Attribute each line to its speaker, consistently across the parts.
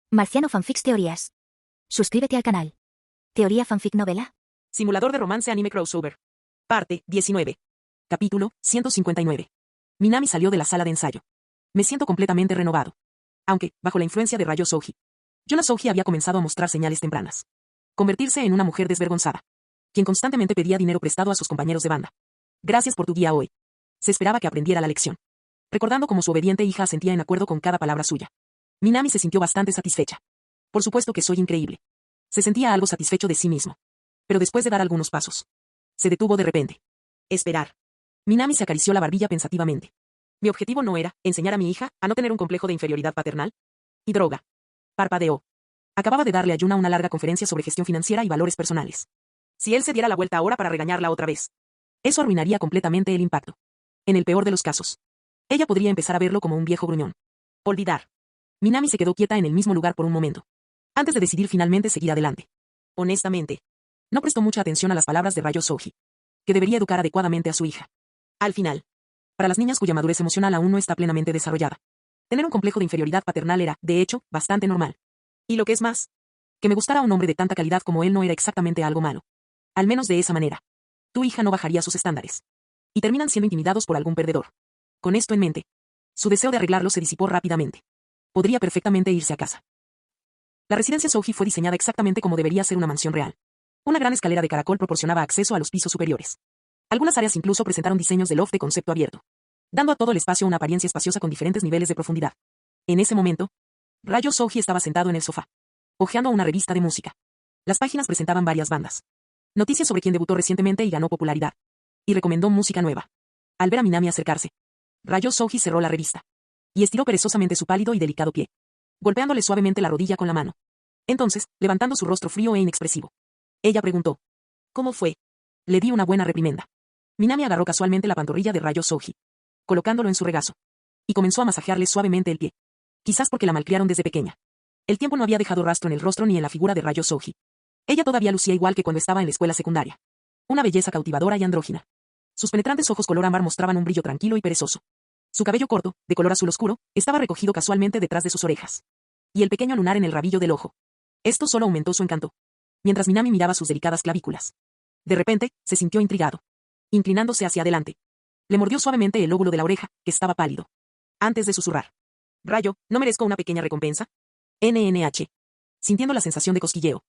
Speaker 1: Marciano Fanfics Teorías. Suscríbete al canal. Teoría Fanfic Novela.
Speaker 2: Simulador de romance anime crossover. Parte 19. Capítulo 159. Minami salió de la sala de ensayo. Me siento completamente renovado. Aunque, bajo la influencia de rayos Souji. Yuna Souji había comenzado a mostrar señales tempranas. Convertirse en una mujer desvergonzada. Quien constantemente pedía dinero prestado a sus compañeros de banda. Gracias por tu guía hoy. Se esperaba que aprendiera la lección. Recordando cómo su obediente hija asentía en acuerdo con cada palabra suya. Minami se sintió bastante satisfecha. Por supuesto que soy increíble. Se sentía algo satisfecho de sí mismo. Pero después de dar algunos pasos, se detuvo de repente. Esperar. Minami se acarició la barbilla pensativamente. Mi objetivo no era enseñar a mi hija a no tener un complejo de inferioridad paternal. Y droga. Parpadeó. Acababa de darle a Yuna una larga conferencia sobre gestión financiera y valores personales. Si él se diera la vuelta ahora para regañarla otra vez, eso arruinaría completamente el impacto. En el peor de los casos, ella podría empezar a verlo como un viejo gruñón. Olvidar. Minami se quedó quieta en el mismo lugar por un momento, antes de decidir finalmente seguir adelante. Honestamente, no prestó mucha atención a las palabras de Ryo Souji, que debería educar adecuadamente a su hija. Al final, para las niñas cuya madurez emocional aún no está plenamente desarrollada, tener un complejo de inferioridad paternal era, de hecho, bastante normal. Y lo que es más, que me gustara un hombre de tanta calidad como él no era exactamente algo malo. Al menos de esa manera. Tu hija no bajaría sus estándares. Y terminan siendo intimidados por algún perdedor. Con esto en mente, su deseo de arreglarlo se disipó rápidamente. Podría perfectamente irse a casa. La residencia Souji fue diseñada exactamente como debería ser una mansión real. Una gran escalera de caracol proporcionaba acceso a los pisos superiores. Algunas áreas incluso presentaron diseños de loft de concepto abierto, dando a todo el espacio una apariencia espaciosa con diferentes niveles de profundidad. En ese momento, Ryo Souji estaba sentado en el sofá, hojeando una revista de música. Las páginas presentaban varias bandas. Noticias sobre quien debutó recientemente y ganó popularidad. Y recomendó música nueva. Al ver a Minami acercarse, Ryo Souji cerró la revista y estiró perezosamente su pálido y delicado pie, golpeándole suavemente la rodilla con la mano. Entonces, levantando su rostro frío e inexpresivo, ella preguntó: ¿cómo fue? Le di una buena reprimenda. Minami agarró casualmente la pantorrilla de Ryo Souji, colocándolo en su regazo, y comenzó a masajearle suavemente el pie. Quizás porque la malcriaron desde pequeña. El tiempo no había dejado rastro en el rostro ni en la figura de Ryo Souji. Ella todavía lucía igual que cuando estaba en la escuela secundaria. Una belleza cautivadora y andrógina. Sus penetrantes ojos color ámbar mostraban un brillo tranquilo y perezoso. Su cabello corto, de color azul oscuro, estaba recogido casualmente detrás de sus orejas. Y el pequeño lunar en el rabillo del ojo. Esto solo aumentó su encanto. Mientras Minami miraba sus delicadas clavículas. De repente, se sintió intrigado. Inclinándose hacia adelante, le mordió suavemente el lóbulo de la oreja, que estaba pálido. Antes de susurrar: Ryo, ¿no merezco una pequeña recompensa? NNH. Sintiendo la sensación de cosquilleo,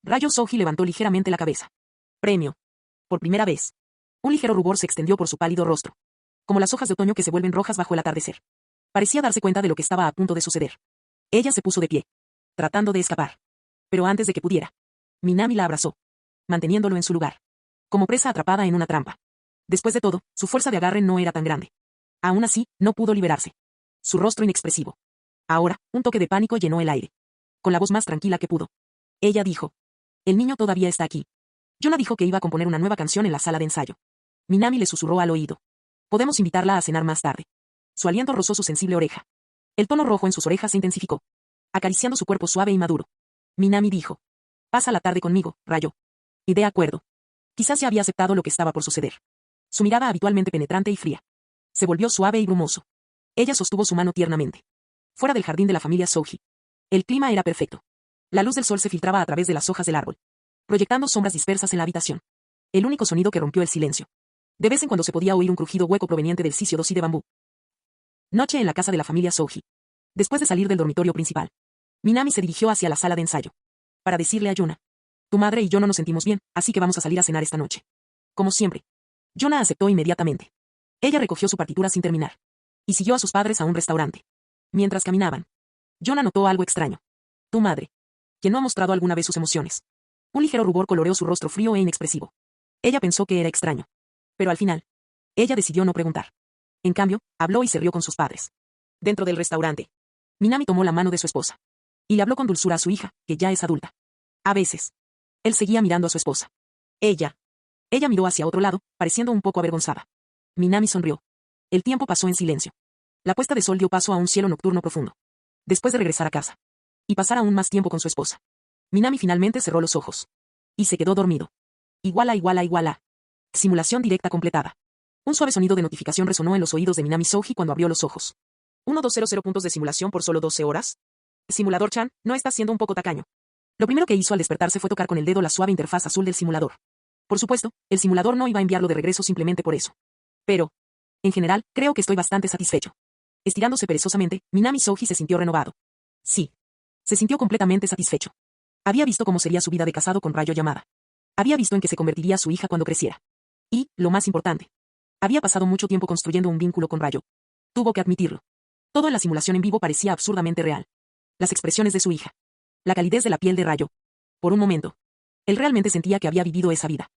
Speaker 2: Ryo Souji levantó ligeramente la cabeza. Premio. Por primera vez, un ligero rubor se extendió por su pálido rostro, como las hojas de otoño que se vuelven rojas bajo el atardecer. Parecía darse cuenta de lo que estaba a punto de suceder. Ella se puso de pie, tratando de escapar. Pero antes de que pudiera, Minami la abrazó, manteniéndolo en su lugar, como presa atrapada en una trampa. Después de todo, su fuerza de agarre no era tan grande. Aún así, no pudo liberarse. Su rostro inexpresivo. Ahora, un toque de pánico llenó el aire. Con la voz más tranquila que pudo, ella dijo: el niño todavía está aquí. Yuna dijo que iba a componer una nueva canción en la sala de ensayo. Minami le susurró al oído: podemos invitarla a cenar más tarde. Su aliento rozó su sensible oreja. El tono rojo en sus orejas se intensificó, acariciando su cuerpo suave y maduro. Minami dijo: pasa la tarde conmigo, Ryo. Y de acuerdo. Quizás ya había aceptado lo que estaba por suceder. Su mirada habitualmente penetrante y fría se volvió suave y brumoso. Ella sostuvo su mano tiernamente. Fuera del jardín de la familia Souji, el clima era perfecto. La luz del sol se filtraba a través de las hojas del árbol, proyectando sombras dispersas en la habitación. El único sonido que rompió el silencio. De vez en cuando se podía oír un crujido hueco proveniente del sisio dosi de bambú. Noche en la casa de la familia Souji. Después de salir del dormitorio principal, Minami se dirigió hacia la sala de ensayo, para decirle a Yuna: tu madre y yo no nos sentimos bien, así que vamos a salir a cenar esta noche. Como siempre. Yuna aceptó inmediatamente. Ella recogió su partitura sin terminar, y siguió a sus padres a un restaurante. Mientras caminaban, Yuna notó algo extraño. Tu madre, quien no ha mostrado alguna vez sus emociones. Un ligero rubor coloreó su rostro frío e inexpresivo. Ella pensó que era extraño. Pero al final, ella decidió no preguntar. En cambio, habló y se rió con sus padres. Dentro del restaurante, Minami tomó la mano de su esposa y le habló con dulzura a su hija, que ya es adulta. A veces, él seguía mirando a su esposa. Ella miró hacia otro lado, pareciendo un poco avergonzada. Minami sonrió. El tiempo pasó en silencio. La puesta de sol dio paso a un cielo nocturno profundo. Después de regresar a casa y pasar aún más tiempo con su esposa, Minami finalmente cerró los ojos y se quedó dormido. Iguala. Simulación directa completada. Un suave sonido de notificación resonó en los oídos de Minami Souji cuando abrió los ojos. 1200 puntos de simulación por solo 12 horas. Simulador Chan, ¿no estás siendo un poco tacaño? Lo primero que hizo al despertarse fue tocar con el dedo la suave interfaz azul del simulador. Por supuesto, el simulador no iba a enviarlo de regreso simplemente por eso. Pero, en general, creo que estoy bastante satisfecho. Estirándose perezosamente, Minami Souji se sintió renovado. Sí. Se sintió completamente satisfecho. Había visto cómo sería su vida de casado con Rayo Yamada. Había visto en que se convertiría su hija cuando creciera. Y, lo más importante, había pasado mucho tiempo construyendo un vínculo con Rayo. Tuvo que admitirlo. Todo en la simulación en vivo parecía absurdamente real. Las expresiones de su hija. La calidez de la piel de Rayo. Por un momento. Él realmente sentía que había vivido esa vida.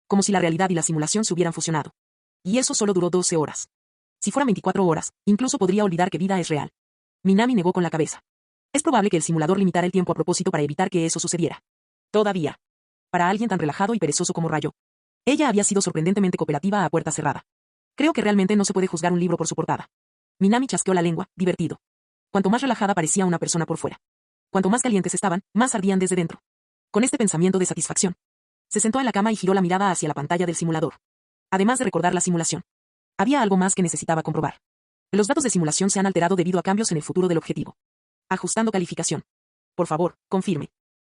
Speaker 2: Como si la realidad y la simulación se hubieran fusionado. Y eso solo duró 12 horas. Si fueran 24 horas, incluso podría olvidar que vida es real. Minami negó con la cabeza. Es probable que el simulador limitara el tiempo a propósito para evitar que eso sucediera. Todavía. Para alguien tan relajado y perezoso como Rayo. Ella había sido sorprendentemente cooperativa a puerta cerrada. Creo que realmente no se puede juzgar un libro por su portada. Minami chasqueó la lengua, divertido. Cuanto más relajada parecía una persona por fuera. Cuanto más calientes estaban, más ardían desde dentro. Con este pensamiento de satisfacción. Se sentó en la cama y giró la mirada hacia la pantalla del simulador. Además de recordar la simulación. Había algo más que necesitaba comprobar. Los datos de simulación se han alterado debido a cambios en el futuro del objetivo. Ajustando calificación. Por favor, confirme.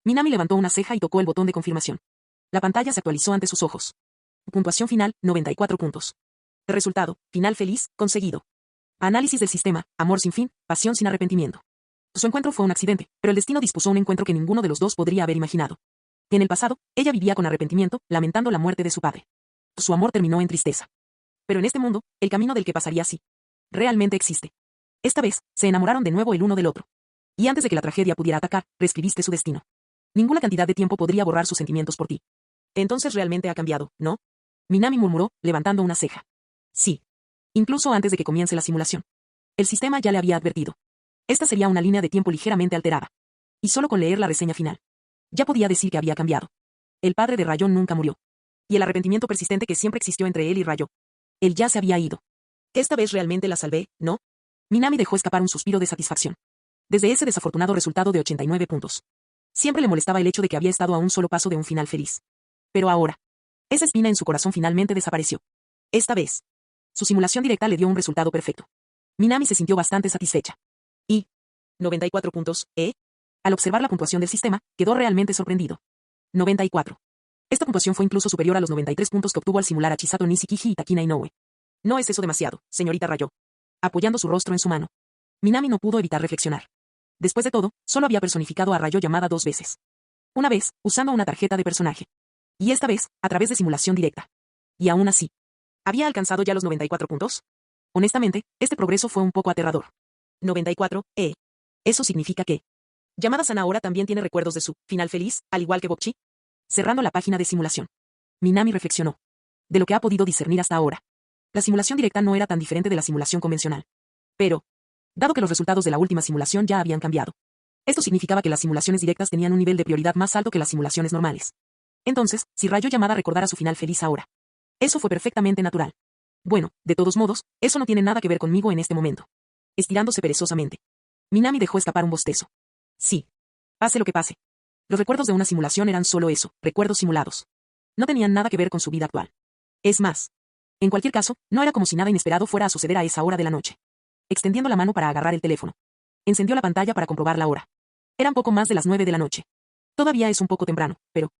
Speaker 2: Minami levantó una ceja y tocó el botón de confirmación. La pantalla se actualizó ante sus ojos. Puntuación final, 94 puntos. Resultado, final feliz, conseguido. Análisis del sistema, amor sin fin, pasión sin arrepentimiento. Su encuentro fue un accidente, pero el destino dispuso un encuentro que ninguno de los dos podría haber imaginado. En el pasado, ella vivía con arrepentimiento, lamentando la muerte de su padre. Su amor terminó en tristeza. Pero en este mundo, el camino del que pasaría sí. Realmente existe. Esta vez, se enamoraron de nuevo el uno del otro. Y antes de que la tragedia pudiera atacar, reescribiste su destino. Ninguna cantidad de tiempo podría borrar sus sentimientos por ti. Entonces realmente ha cambiado, ¿no? Minami murmuró, levantando una ceja. Sí. Incluso antes de que comience la simulación. El sistema ya le había advertido. Esta sería una línea de tiempo ligeramente alterada. Y solo con leer la reseña final. Ya podía decir que había cambiado. El padre de Rayo nunca murió. Y el arrepentimiento persistente que siempre existió entre él y Rayo. Él ya se había ido. Esta vez realmente la salvé, ¿no? Minami dejó escapar un suspiro de satisfacción. Desde ese desafortunado resultado de 89 puntos. Siempre le molestaba el hecho de que había estado a un solo paso de un final feliz. Pero ahora. Esa espina en su corazón finalmente desapareció. Esta vez. Su simulación directa le dio un resultado perfecto. Minami se sintió bastante satisfecha. Y 94 puntos, ¿eh? Al observar la puntuación del sistema, quedó realmente sorprendido. 94. Esta puntuación fue incluso superior a los 93 puntos que obtuvo al simular a Chisato Nishikiji y Takina Inoue. No es eso demasiado, señorita Rayo. Apoyando su rostro en su mano. Minami no pudo evitar reflexionar. Después de todo, solo había personificado a Rayo Yamada 2 veces. Una vez, usando una tarjeta de personaje. Y esta vez, a través de simulación directa. Y aún así. ¿Había alcanzado ya los 94 puntos? Honestamente, este progreso fue un poco aterrador. 94, Eso significa que Yamada-san ahora también tiene recuerdos de su final feliz, al igual que Bokchi. Cerrando la página de simulación. Minami reflexionó. De lo que ha podido discernir hasta ahora. La simulación directa no era tan diferente de la simulación convencional. Pero, dado que los resultados de la última simulación ya habían cambiado. Esto significaba que las simulaciones directas tenían un nivel de prioridad más alto que las simulaciones normales. Entonces, si Rayo Yamada recordara su final feliz ahora. Eso fue perfectamente natural. Bueno, de todos modos, eso no tiene nada que ver conmigo en este momento. Estirándose perezosamente. Minami dejó escapar un bostezo. Sí. Pase lo que pase. Los recuerdos de una simulación eran solo eso, recuerdos simulados. No tenían nada que ver con su vida actual. Es más. En cualquier caso, no era como si nada inesperado fuera a suceder a esa hora de la noche. Extendiendo la mano para agarrar el teléfono. Encendió la pantalla para comprobar la hora. Eran poco más de las 9 de la noche. Todavía es un poco temprano, pero...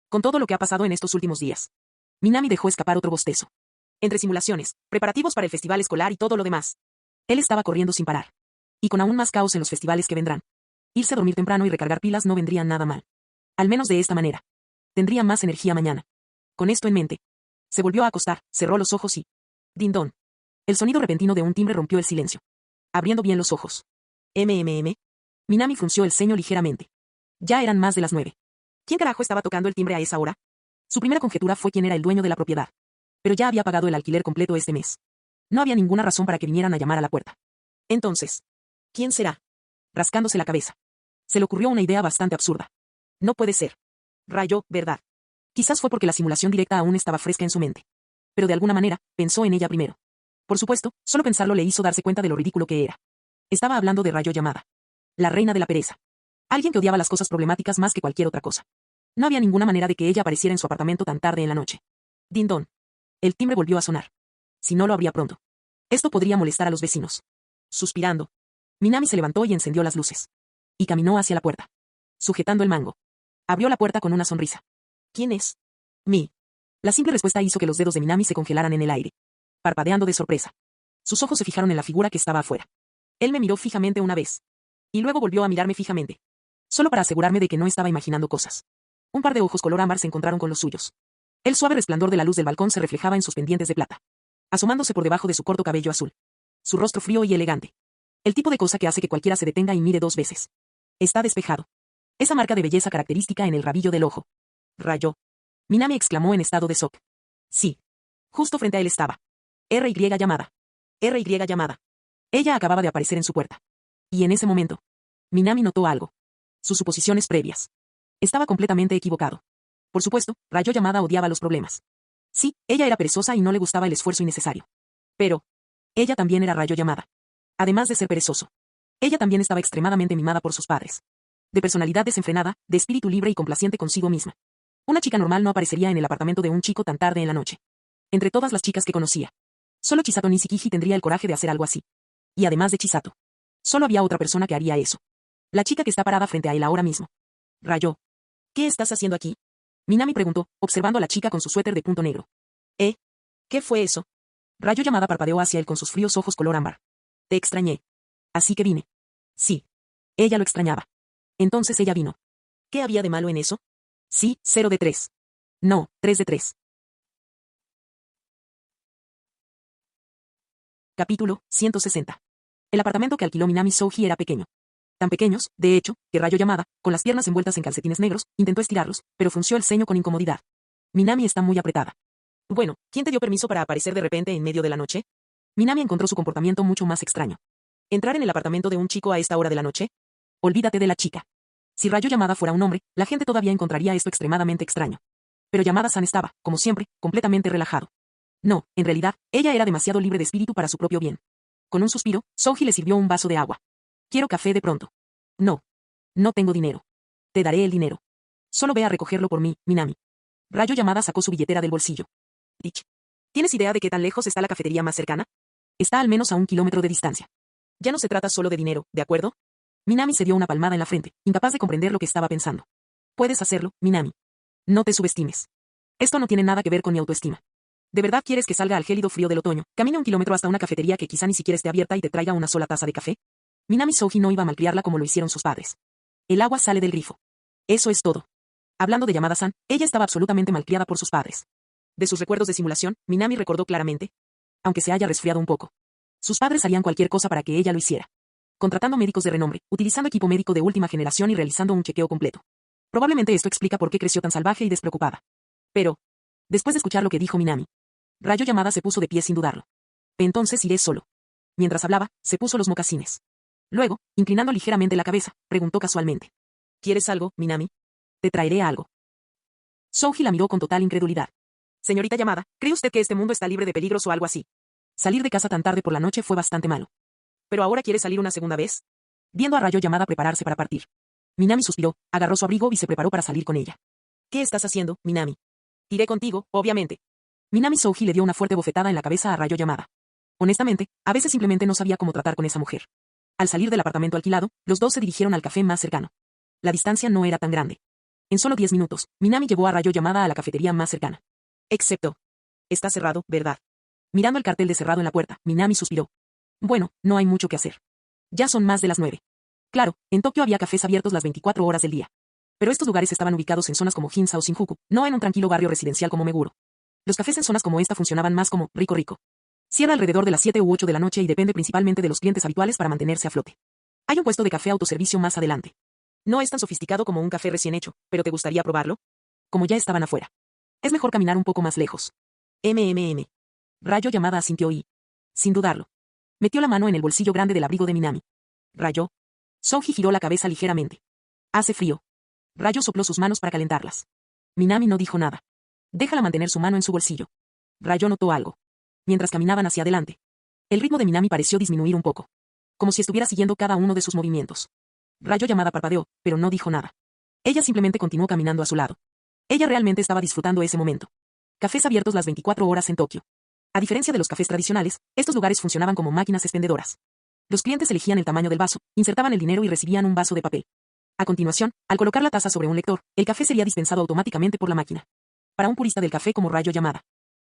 Speaker 2: Con todo lo que ha pasado en estos últimos días. Minami dejó escapar otro bostezo. Entre simulaciones, preparativos para el festival escolar y todo lo demás. Él estaba corriendo sin parar. Y con aún más caos en los festivales que vendrán. Irse a dormir temprano y recargar pilas no vendría nada mal. Al menos de esta manera. Tendría más energía mañana. Con esto en mente. Se volvió a acostar, cerró los ojos y... Dindón. El sonido repentino de un timbre rompió el silencio. Abriendo bien los ojos. Minami frunció el ceño ligeramente. Ya eran más de las 9. ¿Quién carajo estaba tocando el timbre a esa hora? Su primera conjetura fue quién era el dueño de la propiedad. Pero ya había pagado el alquiler completo este mes. No había ninguna razón para que vinieran a llamar a la puerta. Entonces, ¿quién será? Rascándose la cabeza. Se le ocurrió una idea bastante absurda. No puede ser. Rayo, ¿verdad? Quizás fue porque la simulación directa aún estaba fresca en su mente. Pero de alguna manera, pensó en ella primero. Por supuesto, solo pensarlo le hizo darse cuenta de lo ridículo que era. Estaba hablando de Rayo Yamada. La reina de la pereza. Alguien que odiaba las cosas problemáticas más que cualquier otra cosa. No había ninguna manera de que ella apareciera en su apartamento tan tarde en la noche. Dindón. El timbre volvió a sonar. Si no lo abría pronto. Esto podría molestar a los vecinos. Suspirando. Minami se levantó y encendió las luces. Y caminó hacia la puerta, sujetando el mango. Abrió la puerta con una sonrisa. ¿Quién es? Mi. La simple respuesta hizo que los dedos de Minami se congelaran en el aire, parpadeando de sorpresa. Sus ojos se fijaron en la figura que estaba afuera. Él me miró fijamente una vez. Y luego volvió a mirarme fijamente. Solo para asegurarme de que no estaba imaginando cosas. Un par de ojos color ámbar se encontraron con los suyos. El suave resplandor de la luz del balcón se reflejaba en sus pendientes de plata, asomándose por debajo de su corto cabello azul. Su rostro frío y elegante. El tipo de cosa que hace que cualquiera se detenga y mire 2 veces. Está despejado. Esa marca de belleza característica en el rabillo del ojo. Rayó. Minami exclamó en estado de shock. Sí. Justo frente a él estaba. R.Y. llamada. R.Y. llamada. Ella acababa de aparecer en su puerta. Y en ese momento, Minami notó algo. Sus suposiciones previas. Estaba completamente equivocado. Por supuesto, Rayo Yamada odiaba los problemas. Sí, ella era perezosa y no le gustaba el esfuerzo innecesario. Pero, ella también era Rayo Yamada. Además de ser perezoso, ella también estaba extremadamente mimada por sus padres. De personalidad desenfrenada, de espíritu libre y complaciente consigo misma. Una chica normal no aparecería en el apartamento de un chico tan tarde en la noche. Entre todas las chicas que conocía, solo Chisato Nishikiji tendría el coraje de hacer algo así. Y además de Chisato, solo había otra persona que haría eso. La chica que está parada frente a él ahora mismo. Rayo. ¿Qué estás haciendo aquí? Minami preguntó, observando a la chica con su suéter de punto negro. ¿Qué fue eso? Rayo Yamada parpadeó hacia él con sus fríos ojos color ámbar. Te extrañé. Así que vine. Sí. Ella lo extrañaba. Entonces ella vino. ¿Qué había de malo en eso? Sí, 0 de 3. No, 3 de 3. Capítulo 160. El apartamento que alquiló Minami Souji era pequeño. Tan pequeños, de hecho, que Rayo Yamada, con las piernas envueltas en calcetines negros, intentó estirarlos, pero frunció el ceño con incomodidad. Minami está muy apretada. Bueno, ¿quién te dio permiso para aparecer de repente en medio de la noche? Minami encontró su comportamiento mucho más extraño. ¿Entrar en el apartamento de un chico a esta hora de la noche? Olvídate de la chica. Si Rayo Yamada fuera un hombre, la gente todavía encontraría esto extremadamente extraño. Pero Yamada-san estaba, como siempre, completamente relajado. No, en realidad, ella era demasiado libre de espíritu para su propio bien. Con un suspiro, Souji le sirvió un vaso de agua. Quiero café de pronto. No. No tengo dinero. Te daré el dinero. Solo ve a recogerlo por mí, Minami. Rayo Yamada sacó su billetera del bolsillo. Dich. ¿Tienes idea de qué tan lejos está la cafetería más cercana? Está al menos a 1 kilómetro de distancia. Ya no se trata solo de dinero, ¿de acuerdo? Minami se dio una palmada en la frente, incapaz de comprender lo que estaba pensando. Puedes hacerlo, Minami. No te subestimes. Esto no tiene nada que ver con mi autoestima. ¿De verdad quieres que salga al gélido frío del otoño, camine 1 kilómetro hasta una cafetería que quizá ni siquiera esté abierta y te traiga una sola taza de café? Minami Souji no iba a malcriarla como lo hicieron sus padres. El agua sale del grifo. Eso es todo. Hablando de Yamada-san, ella estaba absolutamente malcriada por sus padres. De sus recuerdos de simulación, Minami recordó claramente, aunque se haya resfriado un poco. Sus padres harían cualquier cosa para que ella lo hiciera. Contratando médicos de renombre, utilizando equipo médico de última generación y realizando un chequeo completo. Probablemente esto explica por qué creció tan salvaje y despreocupada. Pero, después de escuchar lo que dijo Minami, Rayo Yamada se puso de pie sin dudarlo. Entonces iré solo. Mientras hablaba, se puso los mocasines. Luego, inclinando ligeramente la cabeza, preguntó casualmente. ¿Quieres algo, Minami? Te traeré algo. Souji la miró con total incredulidad. Señorita Yamada, ¿cree usted que este mundo está libre de peligros o algo así? Salir de casa tan tarde por la noche fue bastante malo. ¿Pero ahora quiere salir una segunda vez? Viendo a Rayo Yamada prepararse para partir, Minami suspiró, agarró su abrigo y se preparó para salir con ella. ¿Qué estás haciendo, Minami? Iré contigo, obviamente. Minami Souji le dio una fuerte bofetada en la cabeza a Rayo Yamada. Honestamente, a veces simplemente no sabía cómo tratar con esa mujer. Al salir del apartamento alquilado, los dos se dirigieron al café más cercano. La distancia no era tan grande. En solo 10 minutos, Minami llevó a Rayo Yamada a la cafetería más cercana. Excepto. Está cerrado, ¿verdad? Mirando el cartel de cerrado en la puerta, Minami suspiró. Bueno, no hay mucho que hacer. Ya son más de las 9. Claro, en Tokio había cafés abiertos las 24 horas del día. Pero estos lugares estaban ubicados en zonas como Ginza o Shinjuku, no en un tranquilo barrio residencial como Meguro. Los cafés en zonas como esta funcionaban más como rico rico. Cierra alrededor de las 7 u 8 de la noche y depende principalmente de los clientes habituales para mantenerse a flote. Hay un puesto de café autoservicio más adelante. No es tan sofisticado como un café recién hecho, pero ¿te gustaría probarlo? Como ya estaban afuera. Es mejor caminar un poco más lejos. Rayo Yamada asintió y, sin dudarlo, metió la mano en el bolsillo grande del abrigo de Minami. Rayo. Souji giró la cabeza ligeramente. Hace frío. Rayo sopló sus manos para calentarlas. Minami no dijo nada. Déjala mantener su mano en su bolsillo. Rayo notó algo. Mientras caminaban hacia adelante, el ritmo de Minami pareció disminuir un poco. Como si estuviera siguiendo cada uno de sus movimientos. Rayo Yamada parpadeó, pero no dijo nada. Ella simplemente continuó caminando a su lado. Ella realmente estaba disfrutando ese momento. Cafés abiertos las 24 horas en Tokio. A diferencia de los cafés tradicionales, estos lugares funcionaban como máquinas expendedoras. Los clientes elegían el tamaño del vaso, insertaban el dinero y recibían un vaso de papel. A continuación, al colocar la taza sobre un lector, el café sería dispensado automáticamente por la máquina. Para un purista del café como Rayo Yamada.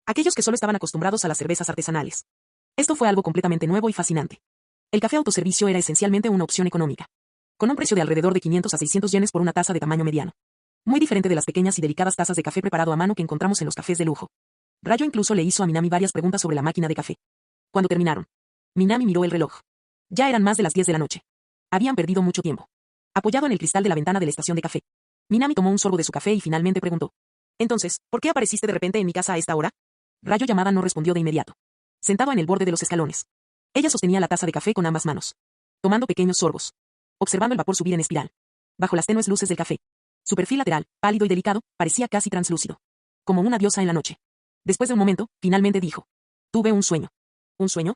Speaker 2: Aquellos que solo estaban acostumbrados a las cervezas artesanales. Esto fue algo completamente nuevo y fascinante. El café autoservicio era esencialmente una opción económica. Con un precio de alrededor de 500 a 600 yenes por una taza de tamaño mediano. Muy diferente de las pequeñas y delicadas tazas de café preparado a mano que encontramos en los cafés de lujo. Rayo incluso le hizo a Minami varias preguntas sobre la máquina de café. Cuando terminaron, Minami miró el reloj. Ya eran más de las 10 de la noche. Habían perdido mucho tiempo. Apoyado en el cristal de la ventana de la estación de café, Minami tomó un sorbo de su café y finalmente preguntó. Entonces, ¿por qué apareciste de repente en mi casa a esta hora? Rayo Yamada no respondió de inmediato. Sentado en el borde de los escalones. Ella sostenía la taza de café con ambas manos. Tomando pequeños sorbos. Observando el vapor subir en espiral. Bajo las tenues luces del café. Su perfil lateral, pálido y delicado, parecía casi translúcido. Como una diosa en la noche. Después de un momento, finalmente dijo. Tuve un sueño. ¿Un sueño?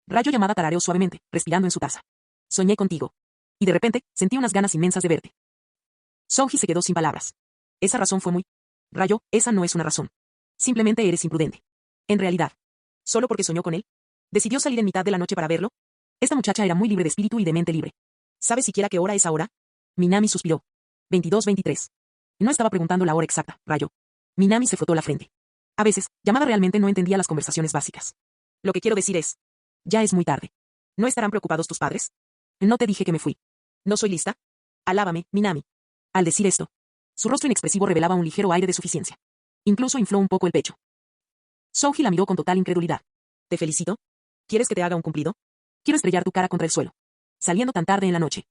Speaker 2: Rayo Yamada tarareó suavemente, respirando en su taza. Soñé contigo. Y de repente, sentí unas ganas inmensas de verte. Souji se quedó sin palabras. Esa razón fue muy... Rayo, esa no es una razón. Simplemente eres imprudente. En realidad. ¿Solo porque soñó con él? ¿Decidió salir en mitad de la noche para verlo? Esta muchacha era muy libre de espíritu y de mente libre. ¿Sabes siquiera qué hora es ahora? Minami suspiró. 22:23. No estaba preguntando la hora exacta, Rayo. Minami se frotó la frente. A veces, Yamada realmente no entendía las conversaciones básicas. Lo que quiero decir es... Ya es muy tarde. ¿No estarán preocupados tus padres? No te dije que me fui. ¿No soy lista? Alábame, Minami. Al decir esto, su rostro inexpresivo revelaba un ligero aire de suficiencia. Incluso infló un poco el pecho. Souji la miró con total incredulidad. ¿Te felicito? ¿Quieres que te haga un cumplido? Quiero estrellar tu cara contra el suelo. Saliendo tan tarde en la noche.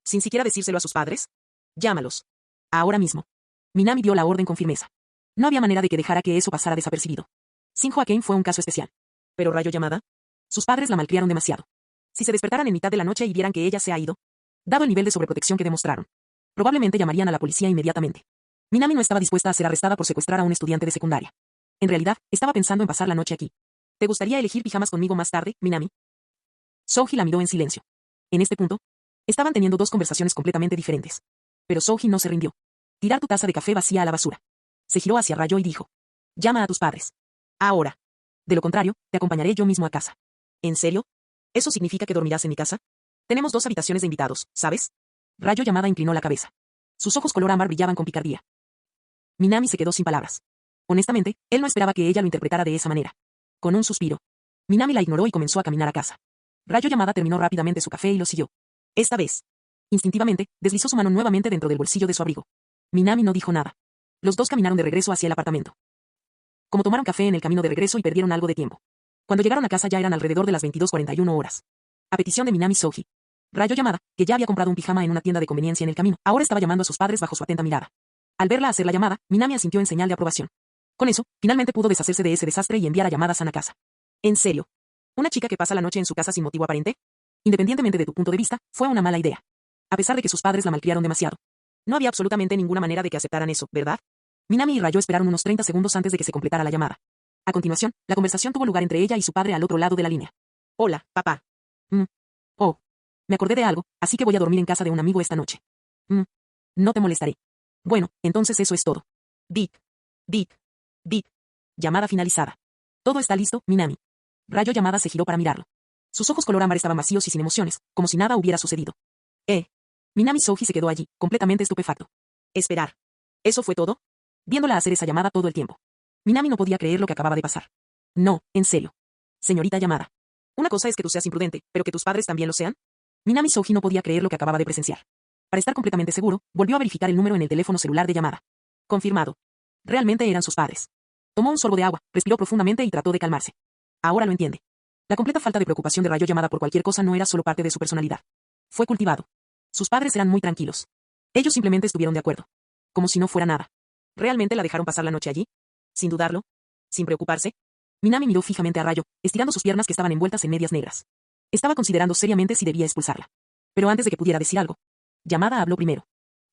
Speaker 2: ¿Sin siquiera decírselo a sus padres? Llámalos. Ahora mismo. Minami dio la orden con firmeza. No había manera de que dejara que eso pasara desapercibido. Shinjo Akane fue un caso especial. Pero Rayo Yamada. Sus padres la malcriaron demasiado. Si se despertaran en mitad de la noche y vieran que ella se ha ido, dado el nivel de sobreprotección que demostraron, probablemente llamarían a la policía inmediatamente. Minami no estaba dispuesta a ser arrestada por secuestrar a un estudiante de secundaria. En realidad, estaba pensando en pasar la noche aquí. ¿Te gustaría elegir pijamas conmigo más tarde, Minami? Souji la miró en silencio. En este punto, estaban teniendo dos conversaciones completamente diferentes. Pero Souji no se rindió. Tirar tu taza de café vacía a la basura. Se giró hacia Rayo y dijo. Llama a tus padres. Ahora. De lo contrario, te acompañaré yo mismo a casa. ¿En serio? ¿Eso significa que dormirás en mi casa? Tenemos 2 habitaciones de invitados, ¿sabes? Rayo Yamada inclinó la cabeza. Sus ojos color ámbar brillaban con picardía. Minami se quedó sin palabras. Honestamente, él no esperaba que ella lo interpretara de esa manera. Con un suspiro, Minami la ignoró y comenzó a caminar a casa. Rayo Yamada terminó rápidamente su café y lo siguió. Esta vez, instintivamente, deslizó su mano nuevamente dentro del bolsillo de su abrigo. Minami no dijo nada. Los dos caminaron de regreso hacia el apartamento. Como tomaron café en el camino de regreso y perdieron algo de tiempo. Cuando llegaron a casa ya eran alrededor de las 22:41 horas. A petición de Minami Souji. Rayo Yamada, que ya había comprado un pijama en una tienda de conveniencia en el camino, ahora estaba llamando a sus padres bajo su atenta mirada. Al verla hacer la llamada, Minami asintió en señal de aprobación. Con eso, finalmente pudo deshacerse de ese desastre y enviar a Yamada a casa. ¿En serio? ¿Una chica que pasa la noche en su casa sin motivo aparente? Independientemente de tu punto de vista, fue una mala idea. A pesar de que sus padres la malcriaron demasiado. No había absolutamente ninguna manera de que aceptaran eso, ¿verdad? Minami y Rayo esperaron unos 30 segundos antes de que se completara la llamada. A continuación, la conversación tuvo lugar entre ella y su padre al otro lado de la línea. Hola, papá. Oh. Me acordé de algo, así que voy a dormir en casa de un amigo esta noche. No te molestaré. Bueno, entonces eso es todo. Dick. Llamada finalizada. Todo está listo, Minami. Rayo Yamada se giró para mirarlo. Sus ojos color ámbar estaban vacíos y sin emociones, como si nada hubiera sucedido. Minami Souji se quedó allí, completamente estupefacto. Esperar. ¿Eso fue todo? Viéndola hacer esa llamada todo el tiempo. Minami no podía creer lo que acababa de pasar. No, en serio. Señorita Yamada. Una cosa es que tú seas imprudente, pero que tus padres también lo sean. Minami Souji no podía creer lo que acababa de presenciar. Para estar completamente seguro, volvió a verificar el número en el teléfono celular de Yamada. Confirmado. Realmente eran sus padres. Tomó un sorbo de agua, respiró profundamente y trató de calmarse. Ahora lo entiende. La completa falta de preocupación de Rayo Yamada por cualquier cosa no era solo parte de su personalidad. Fue cultivado. Sus padres eran muy tranquilos. Ellos simplemente estuvieron de acuerdo. Como si no fuera nada. ¿Realmente la dejaron pasar la noche allí? Sin dudarlo. Sin preocuparse. Minami miró fijamente a Rayo, estirando sus piernas que estaban envueltas en medias negras. Estaba considerando seriamente si debía expulsarla. Pero antes de que pudiera decir algo, Yamada habló primero.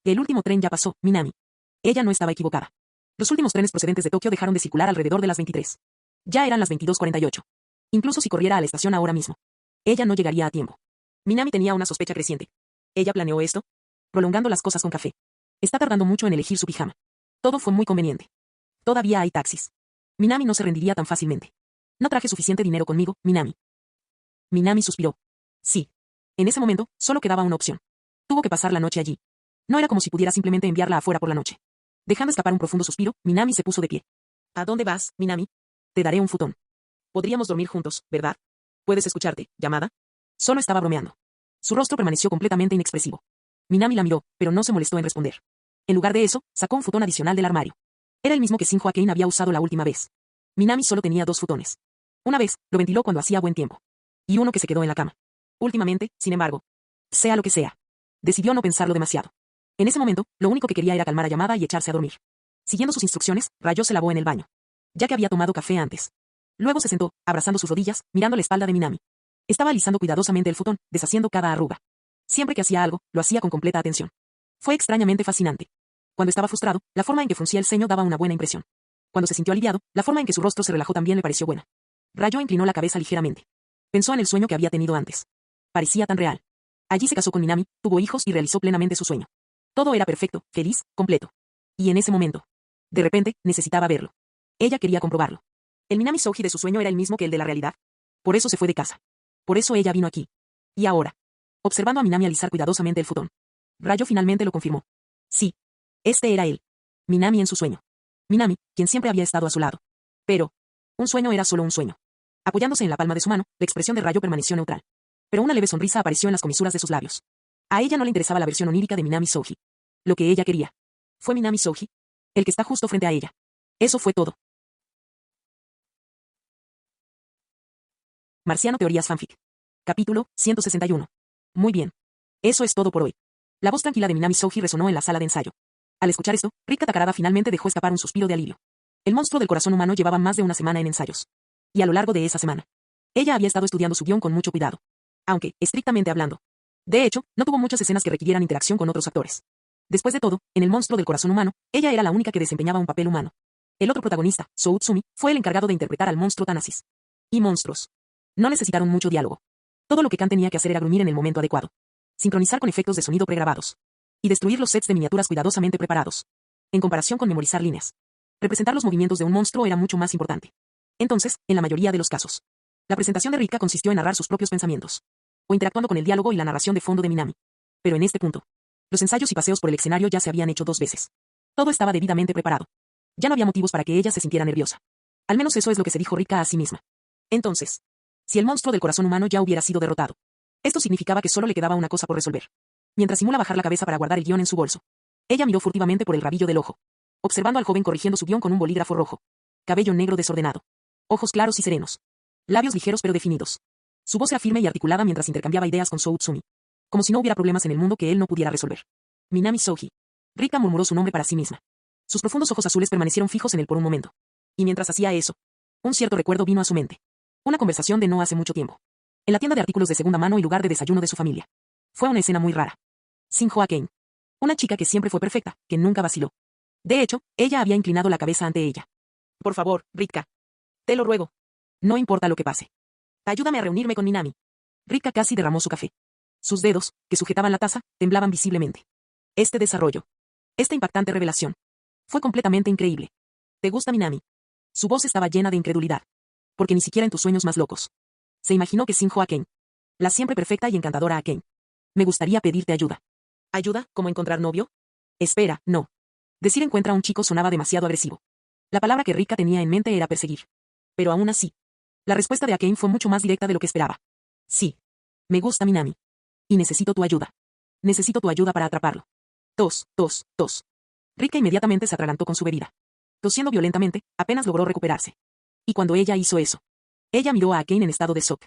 Speaker 2: El último tren ya pasó, Minami. Ella no estaba equivocada. Los últimos trenes procedentes de Tokio dejaron de circular alrededor de las 23. Ya eran las 22:48. Incluso si corriera a la estación ahora mismo. Ella no llegaría a tiempo. Minami tenía una sospecha creciente. ¿Ella planeó esto? Prolongando las cosas con café. Está tardando mucho en elegir su pijama. Todo fue muy conveniente. Todavía hay taxis. Minami no se rendiría tan fácilmente. No traje suficiente dinero conmigo, Minami. Minami suspiró. Sí. En ese momento, solo quedaba una opción. Tuvo que pasar la noche allí. No era como si pudiera simplemente enviarla afuera por la noche. Dejando escapar un profundo suspiro, Minami se puso de pie. ¿A dónde vas, Minami? Te daré un futón. Podríamos dormir juntos, ¿verdad? ¿Puedes escucharte, llamada? Solo estaba bromeando. Su rostro permaneció completamente inexpresivo. Minami la miró, pero no se molestó en responder. En lugar de eso, sacó un futón adicional del armario. Era el mismo que Shinjo Akane había usado la última vez. Minami solo tenía 2 futones. Una vez, lo ventiló cuando hacía buen tiempo. Y uno que se quedó en la cama. Últimamente, sin embargo, sea lo que sea, decidió no pensarlo demasiado. En ese momento, lo único que quería era calmar a Yamada y echarse a dormir. Siguiendo sus instrucciones, Rayo se lavó en el baño, ya que había tomado café antes. Luego se sentó, abrazando sus rodillas, mirando la espalda de Minami. Estaba alisando cuidadosamente el futón, deshaciendo cada arruga. Siempre que hacía algo, lo hacía con completa atención. Fue extrañamente fascinante. Cuando estaba frustrado, la forma en que fruncía el ceño daba una buena impresión. Cuando se sintió aliviado, la forma en que su rostro se relajó también le pareció buena. Rayo inclinó la cabeza ligeramente. Pensó en el sueño que había tenido antes. Parecía tan real. Allí se casó con Minami, tuvo hijos y realizó plenamente su sueño. Todo era perfecto, feliz, completo. Y en ese momento, de repente, necesitaba verlo. Ella quería comprobarlo. El Minami Souji de su sueño era el mismo que el de la realidad. Por eso se fue de casa. Por eso ella vino aquí. Y ahora, observando a Minami alisar cuidadosamente el futón, Rayo finalmente lo confirmó. Sí. Este era él. Minami en su sueño. Minami, quien siempre había estado a su lado. Pero, un sueño era solo un sueño. Apoyándose en la palma de su mano, la expresión de Rayo permaneció neutral. Pero una leve sonrisa apareció en las comisuras de sus labios. A ella no le interesaba la versión onírica de Minami Souji. Lo que ella quería fue Minami Souji, el que está justo frente a ella. Eso fue todo. Marciano Teorías Fanfic. Capítulo 161. Muy bien. Eso es todo por hoy. La voz tranquila de Minami Souji resonó en la sala de ensayo. Al escuchar esto, Rika Takarada finalmente dejó escapar un suspiro de alivio. El monstruo del corazón humano llevaba más de una semana en ensayos. Y a lo largo de esa semana, ella había estado estudiando su guión con mucho cuidado. Aunque, estrictamente hablando, de hecho, no tuvo muchas escenas que requirieran interacción con otros actores. Después de todo, en el monstruo del corazón humano, ella era la única que desempeñaba un papel humano. El otro protagonista, Sou Tsumi, fue el encargado de interpretar al monstruo Thanasis. Y monstruos. No necesitaron mucho diálogo. Todo lo que Khan tenía que hacer era gruñir en el momento adecuado. Sincronizar con efectos de sonido pregrabados. Y destruir los sets de miniaturas cuidadosamente preparados. En comparación con memorizar líneas. Representar los movimientos de un monstruo era mucho más importante. Entonces, en la mayoría de los casos, la presentación de Rika consistió en narrar sus propios pensamientos. O interactuando con el diálogo y la narración de fondo de Minami. Pero en este punto, los ensayos y paseos por el escenario ya se habían hecho 2 veces. Todo estaba debidamente preparado. Ya no había motivos para que ella se sintiera nerviosa. Al menos eso es lo que se dijo Rika a sí misma. Entonces, si el monstruo del corazón humano ya hubiera sido derrotado, esto significaba que solo le quedaba una cosa por resolver. Mientras simula bajar la cabeza para guardar el guión en su bolso, ella miró furtivamente por el rabillo del ojo, observando al joven corrigiendo su guión con un bolígrafo rojo. Cabello negro desordenado. Ojos claros y serenos. Labios ligeros pero definidos. Su voz era firme y articulada mientras intercambiaba ideas con Sou Tsumi. Como si no hubiera problemas en el mundo que él no pudiera resolver. Minami Souji. Rika murmuró su nombre para sí misma. Sus profundos ojos azules permanecieron fijos en él por un momento. Y mientras hacía eso, un cierto recuerdo vino a su mente. Una conversación de no hace mucho tiempo. En la tienda de artículos de segunda mano y lugar de desayuno de su familia. Fue una escena muy rara. Shinjo Akane. Una chica que siempre fue perfecta, que nunca vaciló. De hecho, ella había inclinado la cabeza ante ella. Por favor, Rika. Te lo ruego. No importa lo que pase. Ayúdame a reunirme con Minami. Rika casi derramó su café. Sus dedos, que sujetaban la taza, temblaban visiblemente. Este desarrollo. Esta impactante revelación. Fue completamente increíble. ¿Te gusta Minami? Su voz estaba llena de incredulidad. Porque ni siquiera en tus sueños más locos. Se imaginó que Shinjo Akane. La siempre perfecta y encantadora Akane. Me gustaría pedirte ayuda. ¿Ayuda? ¿Cómo encontrar novio? Espera, no. Decir encuentra a un chico sonaba demasiado agresivo. La palabra que Rika tenía en mente era perseguir. Pero aún así, la respuesta de Akane fue mucho más directa de lo que esperaba. Sí. Me gusta Minami. Y necesito tu ayuda. Necesito tu ayuda para atraparlo. Tos, tos, tos. Rika inmediatamente se atragantó con su bebida. Tosiendo violentamente, apenas logró recuperarse. Y cuando ella hizo eso, ella miró a Akane en estado de shock.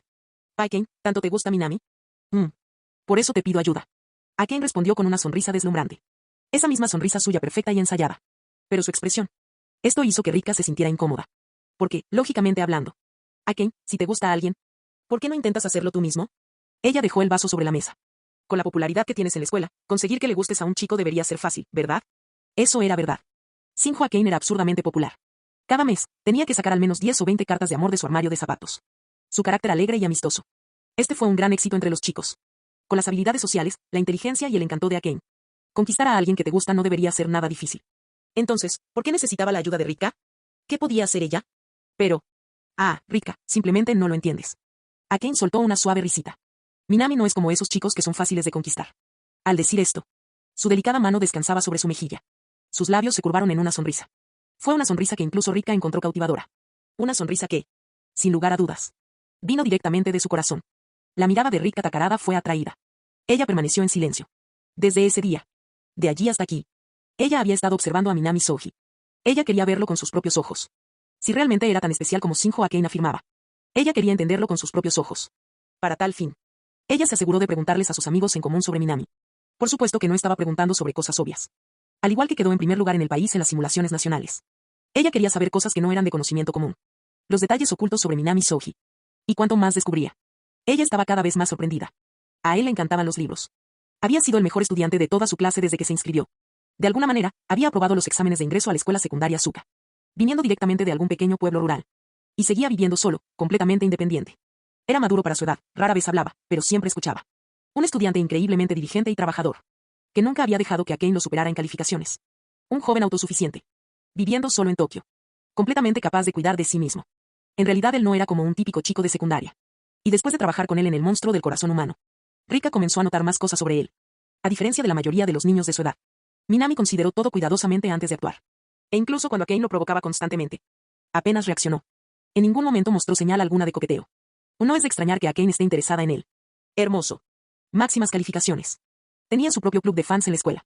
Speaker 2: Akane, ¿tanto te gusta Minami? Por eso te pido ayuda. Akane respondió con una sonrisa deslumbrante. Esa misma sonrisa suya perfecta y ensayada. Pero su expresión. Esto hizo que Rika se sintiera incómoda. Porque, lógicamente hablando, Akane, si te gusta a alguien, ¿por qué no intentas hacerlo tú mismo? Ella dejó el vaso sobre la mesa. Con la popularidad que tienes en la escuela, conseguir que le gustes a un chico debería ser fácil, ¿verdad? Eso era verdad. Shinjo Akane era absurdamente popular. Cada mes, tenía que sacar al menos 10 o 20 cartas de amor de su armario de zapatos. Su carácter alegre y amistoso. Este fue un gran éxito entre los chicos. Con las habilidades sociales, la inteligencia y el encanto de Akane. Conquistar a alguien que te gusta no debería ser nada difícil. Entonces, ¿por qué necesitaba la ayuda de Rika? ¿Qué podía hacer ella? Pero... Rika, simplemente no lo entiendes. Akane soltó una suave risita. Minami no es como esos chicos que son fáciles de conquistar. Al decir esto, su delicada mano descansaba sobre su mejilla. Sus labios se curvaron en una sonrisa. Fue una sonrisa que incluso Rika encontró cautivadora. Una sonrisa que, sin lugar a dudas, vino directamente de su corazón. La mirada de Rika Takarada fue atraída. Ella permaneció en silencio. Desde ese día, de allí hasta aquí, ella había estado observando a Minami Soji. Ella quería verlo con sus propios ojos. Si realmente era tan especial como Shinjo Akane afirmaba. Ella quería entenderlo con sus propios ojos. Para tal fin, ella se aseguró de preguntarles a sus amigos en común sobre Minami. Por supuesto que no estaba preguntando sobre cosas obvias. Al igual que quedó en primer lugar en el país en las simulaciones nacionales. Ella quería saber cosas que no eran de conocimiento común. Los detalles ocultos sobre Minami Soji. Y cuanto más descubría. Ella estaba cada vez más sorprendida. A él le encantaban los libros. Había sido el mejor estudiante de toda su clase desde que se inscribió. De alguna manera, había aprobado los exámenes de ingreso a la escuela secundaria Suka. Viniendo directamente de algún pequeño pueblo rural. Y seguía viviendo solo, completamente independiente. Era maduro para su edad, rara vez hablaba, pero siempre escuchaba. Un estudiante increíblemente diligente y trabajador. Que nunca había dejado que Akane lo superara en calificaciones. Un joven autosuficiente. Viviendo solo en Tokio. Completamente capaz de cuidar de sí mismo. En realidad él no era como un típico chico de secundaria. Y después de trabajar con él en el monstruo del corazón humano, Rika comenzó a notar más cosas sobre él. A diferencia de la mayoría de los niños de su edad, Minami consideró todo cuidadosamente antes de actuar. E incluso cuando Akane lo provocaba constantemente. Apenas reaccionó. En ningún momento mostró señal alguna de coqueteo. No es de extrañar que Akane esté interesada en él. Hermoso. Máximas calificaciones. Tenía su propio club de fans en la escuela.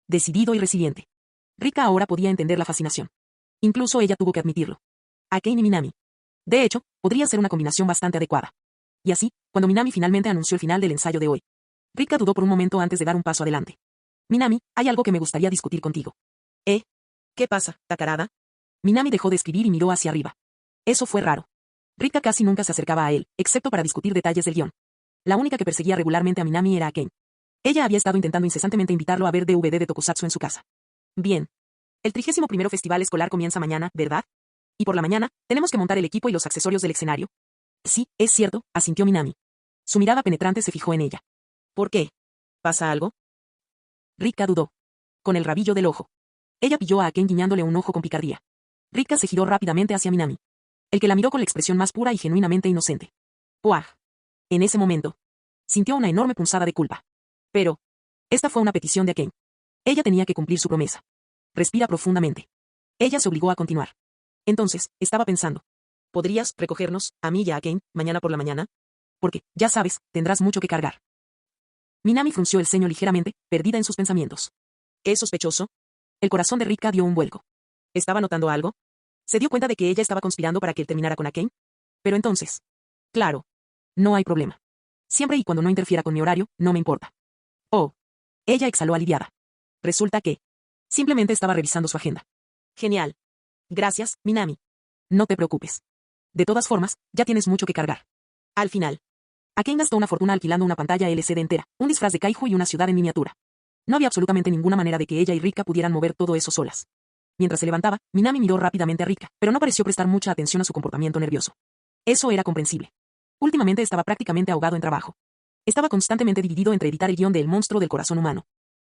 Speaker 2: Decidido y resiliente. Rika ahora podía entender la fascinación. Incluso ella tuvo que admitirlo. Akane y Minami. De hecho, podría ser una combinación bastante adecuada. Y así, cuando Minami finalmente anunció el final del ensayo de hoy, Rika dudó por un momento antes de dar un paso adelante. Minami, hay algo que me gustaría discutir contigo. ¿Qué pasa, Takarada? Minami dejó de escribir y miró hacia arriba. Eso fue raro. Rika casi nunca se acercaba a él, excepto para discutir detalles del guión. La única que perseguía regularmente a Minami era Akane. Ella había estado intentando incesantemente invitarlo a ver DVD de Tokusatsu en su casa. Bien. El 31º festival escolar comienza mañana, ¿verdad? Y por la mañana, tenemos que montar el equipo y los accesorios del escenario. Sí, es cierto, asintió Minami. Su mirada penetrante se fijó en ella. ¿Por qué? ¿Pasa algo? Rika dudó. Con el rabillo del ojo. Ella pilló a Akane guiñándole un ojo con picardía. Rika se giró rápidamente hacia Minami. El que la miró con la expresión más pura y genuinamente inocente. ¡Puaj! En ese momento, sintió una enorme punzada de culpa. Pero, esta fue una petición de Akane. Ella tenía que cumplir su promesa. Respira profundamente. Ella se obligó a continuar. Entonces, estaba pensando. ¿Podrías recogernos, a mí y a Akane, mañana por la mañana? Porque, ya sabes, tendrás mucho que cargar. Minami frunció el ceño ligeramente, perdida en sus pensamientos. ¿Es sospechoso? El corazón de Rika dio un vuelco. ¿Estaba notando algo? ¿Se dio cuenta de que ella estaba conspirando para que él terminara con Akane? Pero entonces. Claro. No hay problema. Siempre y cuando no interfiera con mi horario, no me importa. Oh. Ella exhaló aliviada. Resulta que. Simplemente estaba revisando su agenda. Genial. Gracias, Minami. No te preocupes. De todas formas, ya tienes mucho que cargar. Al final. Akane gastó una fortuna alquilando una pantalla LCD entera, un disfraz de kaiju y una ciudad en miniatura. No había absolutamente ninguna manera de que ella y Rika pudieran mover todo eso solas. Mientras se levantaba, Minami miró rápidamente a Rika, pero no pareció prestar mucha atención a su comportamiento nervioso. Eso era comprensible. Últimamente estaba prácticamente ahogado en trabajo. Estaba constantemente dividido entre editar el guión de El monstruo del corazón humano,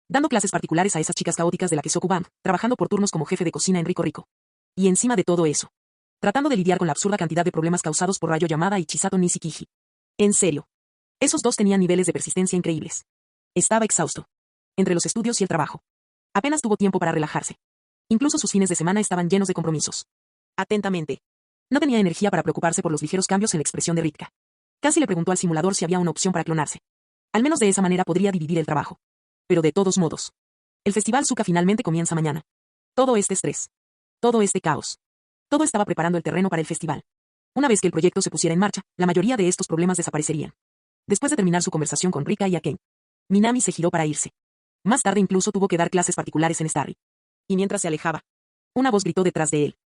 Speaker 2: dando clases particulares a esas chicas caóticas de la Kesoku Band, trabajando por turnos como jefe de cocina en Rico Rico. Y encima de todo eso, tratando de lidiar con la absurda cantidad de problemas causados por Rayo Yamada y Chisato Nishikiji. En serio. Esos dos tenían niveles de persistencia increíbles. Estaba exhausto. Entre los estudios y el trabajo. Apenas tuvo tiempo para relajarse. Incluso sus fines de semana estaban llenos de compromisos. Atentamente. No tenía energía para preocuparse por los ligeros cambios en la expresión de Rika. Casi le preguntó al simulador si había una opción para clonarse. Al menos de esa manera podría dividir el trabajo. Pero de todos modos. El festival Suka finalmente comienza mañana. Todo este estrés. Todo este caos. Todo estaba preparando el terreno para el festival. Una vez que el proyecto se pusiera en marcha, la mayoría de estos problemas desaparecerían. Después de terminar su conversación con Rika y Akane, Minami se giró para irse. Más tarde incluso tuvo que dar clases particulares en Starry. Y mientras se alejaba, una voz gritó detrás de él.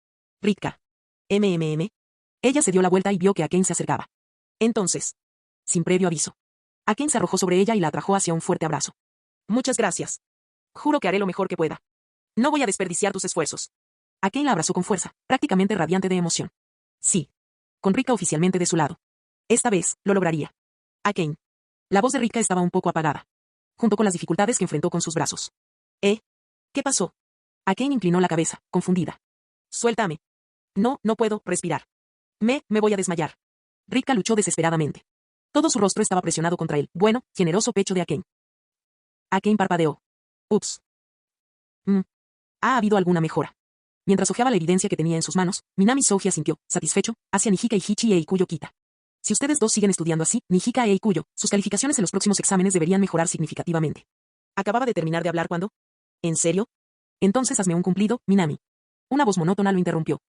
Speaker 2: Rika. MMM. Ella se dio la vuelta y vio que Akane se acercaba. Entonces, sin previo aviso, Akane se arrojó sobre ella y la atrajo hacia un fuerte abrazo. Muchas gracias. Juro que haré lo mejor que pueda. No voy a desperdiciar tus esfuerzos. Akane la abrazó con fuerza, prácticamente radiante de emoción. Sí. Con Rika oficialmente de su lado. Esta vez, lo lograría. Akane. La voz de Rika estaba un poco apagada, junto con las dificultades que enfrentó con sus brazos. ¿Qué pasó? Akane inclinó la cabeza, confundida. Suéltame. No puedo respirar. Me voy a desmayar. Rika luchó desesperadamente. Todo su rostro estaba presionado contra el bueno, generoso pecho de Akane. Akane parpadeó. Ups. ¿Ha habido alguna mejora? Mientras hojeaba la evidencia que tenía en sus manos, Minami Soji asintió, satisfecho, hacia Nijika y Hichi e Ikuyo Kita. Si ustedes dos siguen estudiando así, Nijika e Ikuyo, sus calificaciones en los próximos exámenes deberían mejorar significativamente. Acababa de terminar de hablar cuando... ¿En serio? Entonces hazme un cumplido, Minami. Una voz monótona lo interrumpió.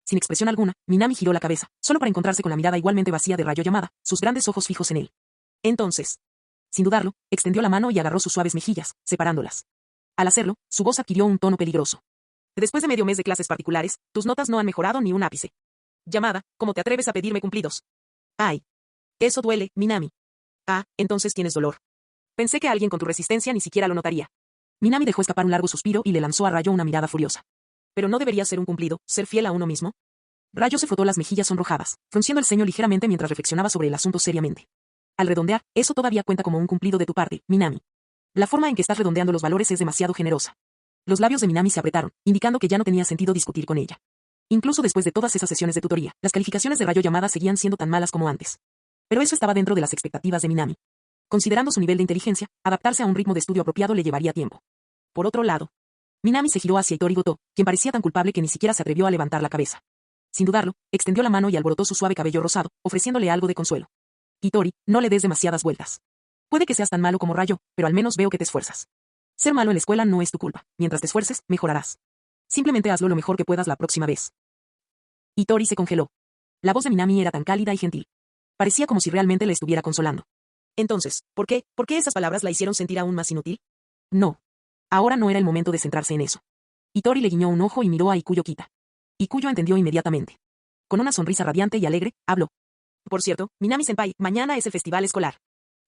Speaker 2: Sin expresión alguna, Minami giró la cabeza, solo para encontrarse con la mirada igualmente vacía de Rayo Yamada, sus grandes ojos fijos en él. Entonces, sin dudarlo, extendió la mano y agarró sus suaves mejillas, separándolas. Al hacerlo, su voz adquirió un tono peligroso. Después de medio mes de clases particulares, tus notas no han mejorado ni un ápice. Yamada, ¿cómo te atreves a pedirme cumplidos? Ay. Eso duele, Minami. Ah, entonces tienes dolor. Pensé que alguien con tu resistencia ni siquiera lo notaría. Minami dejó escapar un largo suspiro y le lanzó a Rayo una mirada furiosa. ¿Pero no debería ser un cumplido, ser fiel a uno mismo? Rayo se frotó las mejillas sonrojadas, frunciendo el ceño ligeramente mientras reflexionaba sobre el asunto seriamente. Al redondear, eso todavía cuenta como un cumplido de tu parte, Minami. La forma en que estás redondeando los valores es demasiado generosa. Los labios de Minami se apretaron, indicando que ya no tenía sentido discutir con ella. Incluso después de todas esas sesiones de tutoría, las calificaciones de Rayo Yamada seguían siendo tan malas como antes. Pero eso estaba dentro de las expectativas de Minami. Considerando su nivel de inteligencia, adaptarse a un ritmo de estudio apropiado le llevaría tiempo. Por otro lado, Minami se giró hacia Hitori Goto, quien parecía tan culpable que ni siquiera se atrevió a levantar la cabeza. Sin dudarlo, extendió la mano y alborotó su suave cabello rosado, ofreciéndole algo de consuelo. Hitori, no le des demasiadas vueltas. Puede que seas tan malo como Rayo, pero al menos veo que te esfuerzas. Ser malo en la escuela no es tu culpa. Mientras te esfuerces, mejorarás. Simplemente hazlo lo mejor que puedas la próxima vez. Hitori se congeló. La voz de Minami era tan cálida y gentil. Parecía como si realmente le estuviera consolando. Entonces, ¿por qué esas palabras la hicieron sentir aún más inútil? No. Ahora no era el momento de centrarse en eso. Hitori le guiñó un ojo y miró a Ikuyo Kita. Ikuyo entendió inmediatamente. Con una sonrisa radiante y alegre, habló. Por cierto, Minami-senpai, mañana es el festival escolar.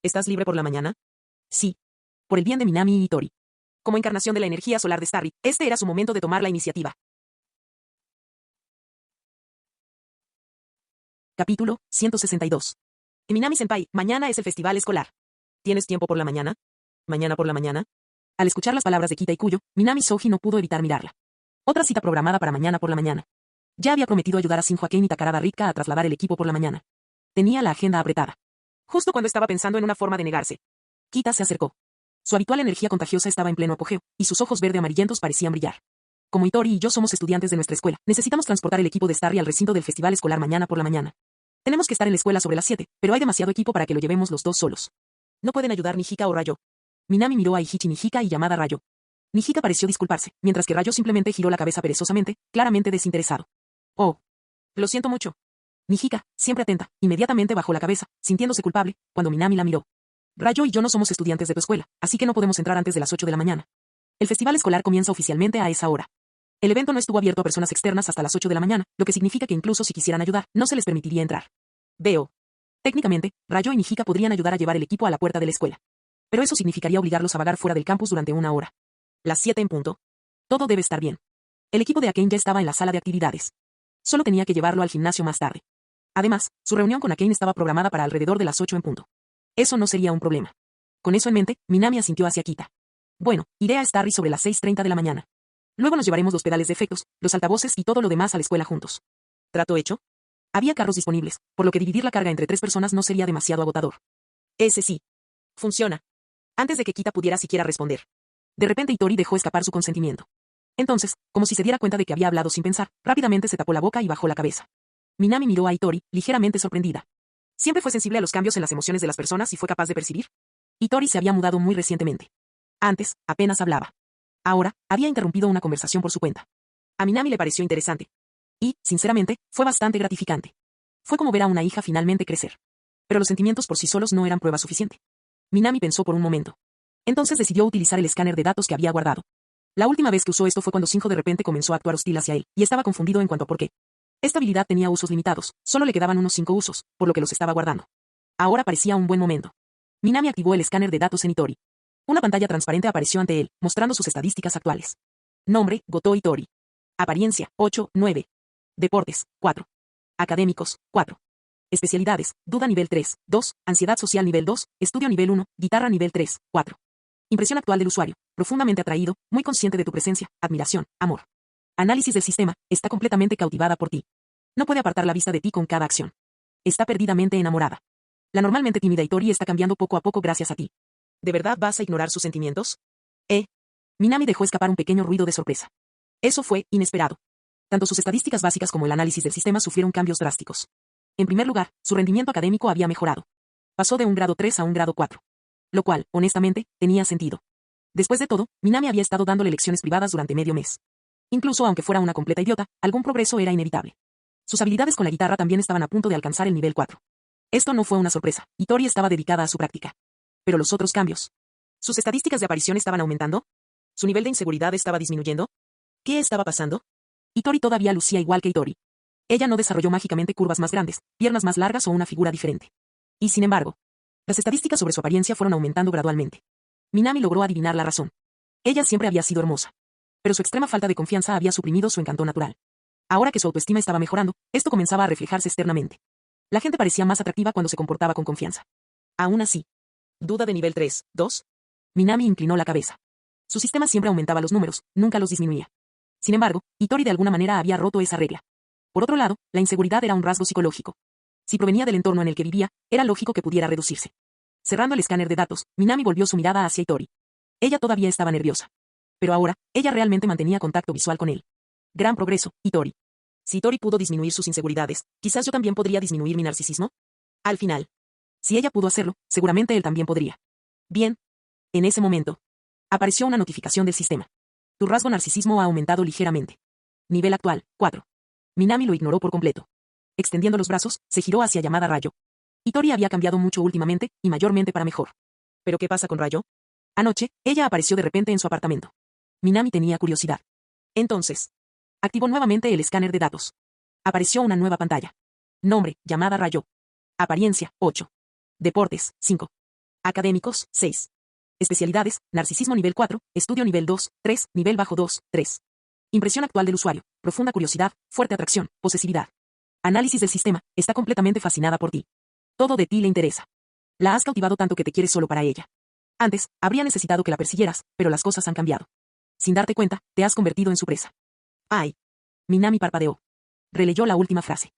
Speaker 2: ¿Estás libre por la mañana? Sí. Por el bien de Minami y Hitori. Como encarnación de la energía solar de Starry, este era su momento de tomar la iniciativa. Capítulo 162. Minami-senpai, mañana es el festival escolar. ¿Tienes tiempo por la mañana? ¿Mañana por la mañana? Al escuchar las palabras de Kita y Kuyo, Minami Soji no pudo evitar mirarla. Otra cita programada para mañana por la mañana. Ya había prometido ayudar a Shinjo Akane y Takarada Rika a trasladar el equipo por la mañana. Tenía la agenda apretada. Justo cuando estaba pensando en una forma de negarse. Kita se acercó. Su habitual energía contagiosa estaba en pleno apogeo, y sus ojos verde amarillentos parecían brillar. Como Hitori y yo somos estudiantes de nuestra escuela, necesitamos transportar el equipo de Starry al recinto del festival escolar mañana por la mañana. Tenemos que estar en la escuela sobre las 7, pero hay demasiado equipo para que lo llevemos los dos solos. No pueden ayudar Nijika o Rayo. Minami miró a Ihichi Nijika y Yamada Rayo. Nijika pareció disculparse, mientras que Rayo simplemente giró la cabeza perezosamente, claramente desinteresado. Oh. Lo siento mucho. Nijika, siempre atenta, inmediatamente bajó la cabeza, sintiéndose culpable, cuando Minami la miró. Rayo y yo no somos estudiantes de tu escuela, así que no podemos entrar antes de las 8 de la mañana. El festival escolar comienza oficialmente a esa hora. El evento no estuvo abierto a personas externas hasta las 8 de la mañana, lo que significa que incluso si quisieran ayudar, no se les permitiría entrar. Veo. Técnicamente, Rayo y Nijika podrían ayudar a llevar el equipo a la puerta de la escuela. Pero eso significaría obligarlos a vagar fuera del campus durante una hora. Las 7 en punto. Todo debe estar bien. El equipo de Akane ya estaba en la sala de actividades. Solo tenía que llevarlo al gimnasio más tarde. Además, su reunión con Akane estaba programada para alrededor de las 8 en punto. Eso no sería un problema. Con eso en mente, Minami asintió hacia Kita. Bueno, iré a Starry sobre las 6:30 de la mañana. Luego nos llevaremos los pedales de efectos, los altavoces y todo lo demás a la escuela juntos. ¿Trato hecho? Había carros disponibles, por lo que dividir la carga entre 3 personas no sería demasiado agotador. Ese sí. Funciona. Antes de que Kita pudiera siquiera responder. De repente Hitori dejó escapar su consentimiento. Entonces, como si se diera cuenta de que había hablado sin pensar, rápidamente se tapó la boca y bajó la cabeza. Minami miró a Hitori, ligeramente sorprendida. ¿Siempre fue sensible a los cambios en las emociones de las personas y fue capaz de percibir? Hitori se había mudado muy recientemente. Antes, apenas hablaba. Ahora, había interrumpido una conversación por su cuenta. A Minami le pareció interesante. Y, sinceramente, fue bastante gratificante. Fue como ver a una hija finalmente crecer. Pero los sentimientos por sí solos no eran prueba suficiente. Minami pensó por un momento. Entonces decidió utilizar el escáner de datos que había guardado. La última vez que usó esto fue cuando Shinjo de repente comenzó a actuar hostil hacia él, y estaba confundido en cuanto a por qué. Esta habilidad tenía usos limitados, solo le quedaban unos 5 usos, por lo que los estaba guardando. Ahora parecía un buen momento. Minami activó el escáner de datos en Hitori. Una pantalla transparente apareció ante él, mostrando sus estadísticas actuales. Nombre, Goto Hitori. Apariencia, 8, 9. Deportes, 4. Académicos, 4. Especialidades, duda nivel 3, 2, ansiedad social nivel 2, estudio nivel 1, guitarra nivel 3, 4. Impresión actual del usuario, profundamente atraído, muy consciente de tu presencia, admiración, amor. Análisis del sistema, está completamente cautivada por ti. No puede apartar la vista de ti con cada acción. Está perdidamente enamorada. La normalmente tímida Hitori está cambiando poco a poco gracias a ti. ¿De verdad vas a ignorar sus sentimientos? Minami dejó escapar un pequeño ruido de sorpresa. Eso fue inesperado. Tanto sus estadísticas básicas como el análisis del sistema sufrieron cambios drásticos. En primer lugar, su rendimiento académico había mejorado. Pasó de un grado 3 a un grado 4. Lo cual, honestamente, tenía sentido. Después de todo, Minami había estado dándole lecciones privadas durante medio mes. Incluso aunque fuera una completa idiota, algún progreso era inevitable. Sus habilidades con la guitarra también estaban a punto de alcanzar el nivel 4. Esto no fue una sorpresa, Hitori estaba dedicada a su práctica. Pero los otros cambios. ¿Sus estadísticas de aparición estaban aumentando? ¿Su nivel de inseguridad estaba disminuyendo? ¿Qué estaba pasando? Hitori todavía lucía igual que Hitori. Ella no desarrolló mágicamente curvas más grandes, piernas más largas o una figura diferente. Y sin embargo, las estadísticas sobre su apariencia fueron aumentando gradualmente. Minami logró adivinar la razón. Ella siempre había sido hermosa. Pero su extrema falta de confianza había suprimido su encanto natural. Ahora que su autoestima estaba mejorando, esto comenzaba a reflejarse externamente. La gente parecía más atractiva cuando se comportaba con confianza. Aún así. ¿Duda de nivel 3, 2? Minami inclinó la cabeza. Su sistema siempre aumentaba los números, nunca los disminuía. Sin embargo, Hitori de alguna manera había roto esa regla. Por otro lado, la inseguridad era un rasgo psicológico. Si provenía del entorno en el que vivía, era lógico que pudiera reducirse. Cerrando el escáner de datos, Minami volvió su mirada hacia Hitori. Ella todavía estaba nerviosa. Pero ahora, ella realmente mantenía contacto visual con él. Gran progreso, Hitori. Si Hitori pudo disminuir sus inseguridades, quizás yo también podría disminuir mi narcisismo. Al final. Si ella pudo hacerlo, seguramente él también podría. Bien. En ese momento, apareció una notificación del sistema. Tu rasgo narcisismo ha aumentado ligeramente. Nivel actual, 4. Minami lo ignoró por completo. Extendiendo los brazos, se giró hacia llamada Rayo. Hitori había cambiado mucho últimamente, y mayormente para mejor. ¿Pero qué pasa con Rayo? Anoche, ella apareció de repente en su apartamento. Minami tenía curiosidad. Entonces, activó nuevamente el escáner de datos. Apareció una nueva pantalla. Nombre, llamada Rayo. Apariencia, 8. Deportes, 5. Académicos, 6. Especialidades, narcisismo nivel 4, estudio nivel 2, 3, nivel bajo 2, 3. Impresión actual del usuario, profunda curiosidad, fuerte atracción, posesividad. Análisis del sistema, está completamente fascinada por ti. Todo de ti le interesa. La has cautivado tanto que te quieres solo para ella. Antes, habría necesitado que la persiguieras, pero las cosas han cambiado. Sin darte cuenta, te has convertido en su presa. ¡Ay! Minami parpadeó. Releyó la última frase.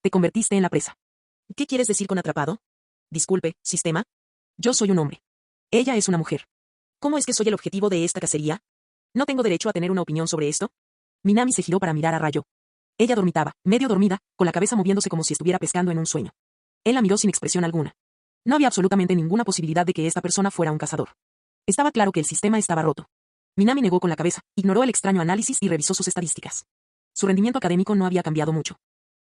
Speaker 2: Te convertiste en la presa. ¿Qué quieres decir con atrapado? Disculpe, sistema. Yo soy un hombre. Ella es una mujer. ¿Cómo es que soy el objetivo de esta cacería? ¿No tengo derecho a tener una opinión sobre esto? Minami se giró para mirar a Rayo. Ella dormitaba, medio dormida, con la cabeza moviéndose como si estuviera pescando en un sueño. Él la miró sin expresión alguna. No había absolutamente ninguna posibilidad de que esta persona fuera un cazador. Estaba claro que el sistema estaba roto. Minami negó con la cabeza, ignoró el extraño análisis y revisó sus estadísticas. Su rendimiento académico no había cambiado mucho.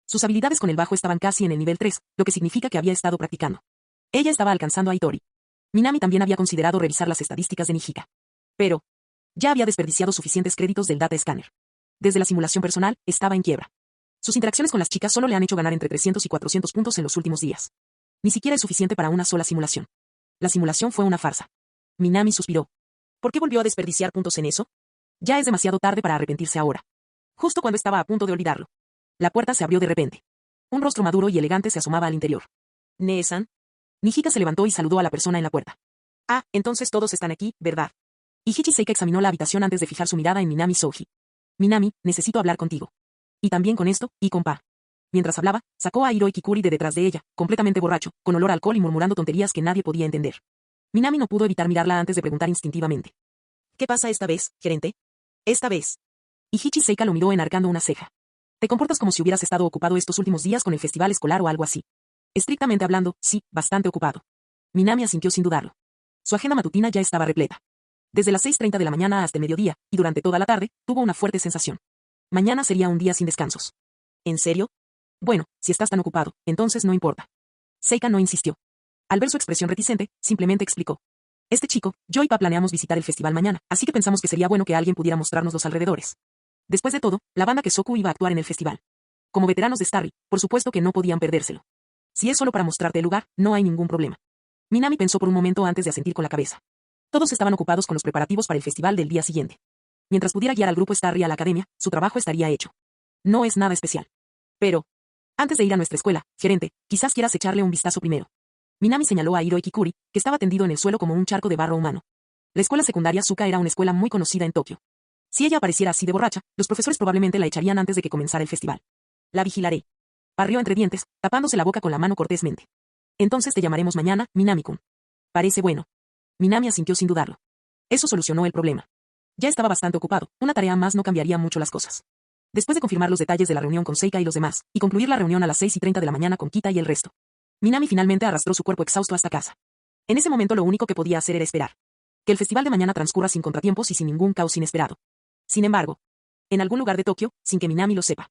Speaker 2: Sus habilidades con el bajo estaban casi en el nivel 3, lo que significa que había estado practicando. Ella estaba alcanzando a Hitori. Minami también había considerado revisar las estadísticas de Nijika. Pero ya había desperdiciado suficientes créditos del Data Scanner. Desde la simulación personal, estaba en quiebra. Sus interacciones con las chicas solo le han hecho ganar entre 300 y 400 puntos en los últimos días. Ni siquiera es suficiente para una sola simulación. La simulación fue una farsa. Minami suspiró. ¿Por qué volvió a desperdiciar puntos en eso? Ya es demasiado tarde para arrepentirse ahora. Justo cuando estaba a punto de olvidarlo. La puerta se abrió de repente. Un rostro maduro y elegante se asomaba al interior. ¿Nee-san? Nijika se levantó y saludó a la persona en la puerta. Ah, entonces todos están aquí, ¿verdad? Ichichi Seika examinó la habitación antes de fijar su mirada en Minami Souji. Minami, necesito hablar contigo. Y también con esto, y con Pa. Mientras hablaba, sacó a Hiroi Kikuri de detrás de ella, completamente borracho, con olor a alcohol y murmurando tonterías que nadie podía entender. Minami no pudo evitar mirarla antes de preguntar instintivamente. ¿Qué pasa esta vez, gerente? Esta vez. Ichichi Seika lo miró enarcando una ceja. Te comportas como si hubieras estado ocupado estos últimos días con el festival escolar o algo así. Estrictamente hablando, sí, bastante ocupado. Minami asintió sin dudarlo. Su agenda matutina ya estaba repleta. Desde las 6:30 de la mañana hasta el mediodía, y durante toda la tarde, tuvo una fuerte sensación. Mañana sería un día sin descansos. ¿En serio? Bueno, si estás tan ocupado, entonces no importa. Seika no insistió. Al ver su expresión reticente, simplemente explicó. Este chico, yo y Pa planeamos visitar el festival mañana, así que pensamos que sería bueno que alguien pudiera mostrarnos los alrededores. Después de todo, la banda Kesoku iba a actuar en el festival. Como veteranos de Starry, por supuesto que no podían perdérselo. Si es solo para mostrarte el lugar, no hay ningún problema. Minami pensó por un momento antes de asentir con la cabeza. Todos estaban ocupados con los preparativos para el festival del día siguiente. Mientras pudiera guiar al grupo Starry a la academia, su trabajo estaría hecho. No es nada especial. Pero, antes de ir a nuestra escuela, gerente, quizás quieras echarle un vistazo primero. Minami señaló a Hiroi Kikuri, que estaba tendido en el suelo como un charco de barro humano. La escuela secundaria Suka era una escuela muy conocida en Tokio. Si ella apareciera así de borracha, los profesores probablemente la echarían antes de que comenzara el festival. La vigilaré. Parrió entre dientes, tapándose la boca con la mano cortésmente. Entonces te llamaremos mañana, Minami-kun. Parece bueno. Minami asintió sin dudarlo. Eso solucionó el problema. Ya estaba bastante ocupado, una tarea más no cambiaría mucho las cosas. Después de confirmar los detalles de la reunión con Seika y los demás, y concluir la reunión a las 6:30 de la mañana con Kita y el resto, Minami finalmente arrastró su cuerpo exhausto hasta casa. En ese momento lo único que podía hacer era esperar. Que el festival de mañana transcurra sin contratiempos y sin ningún caos inesperado. Sin embargo, en algún lugar de Tokio, sin que Minami lo sepa,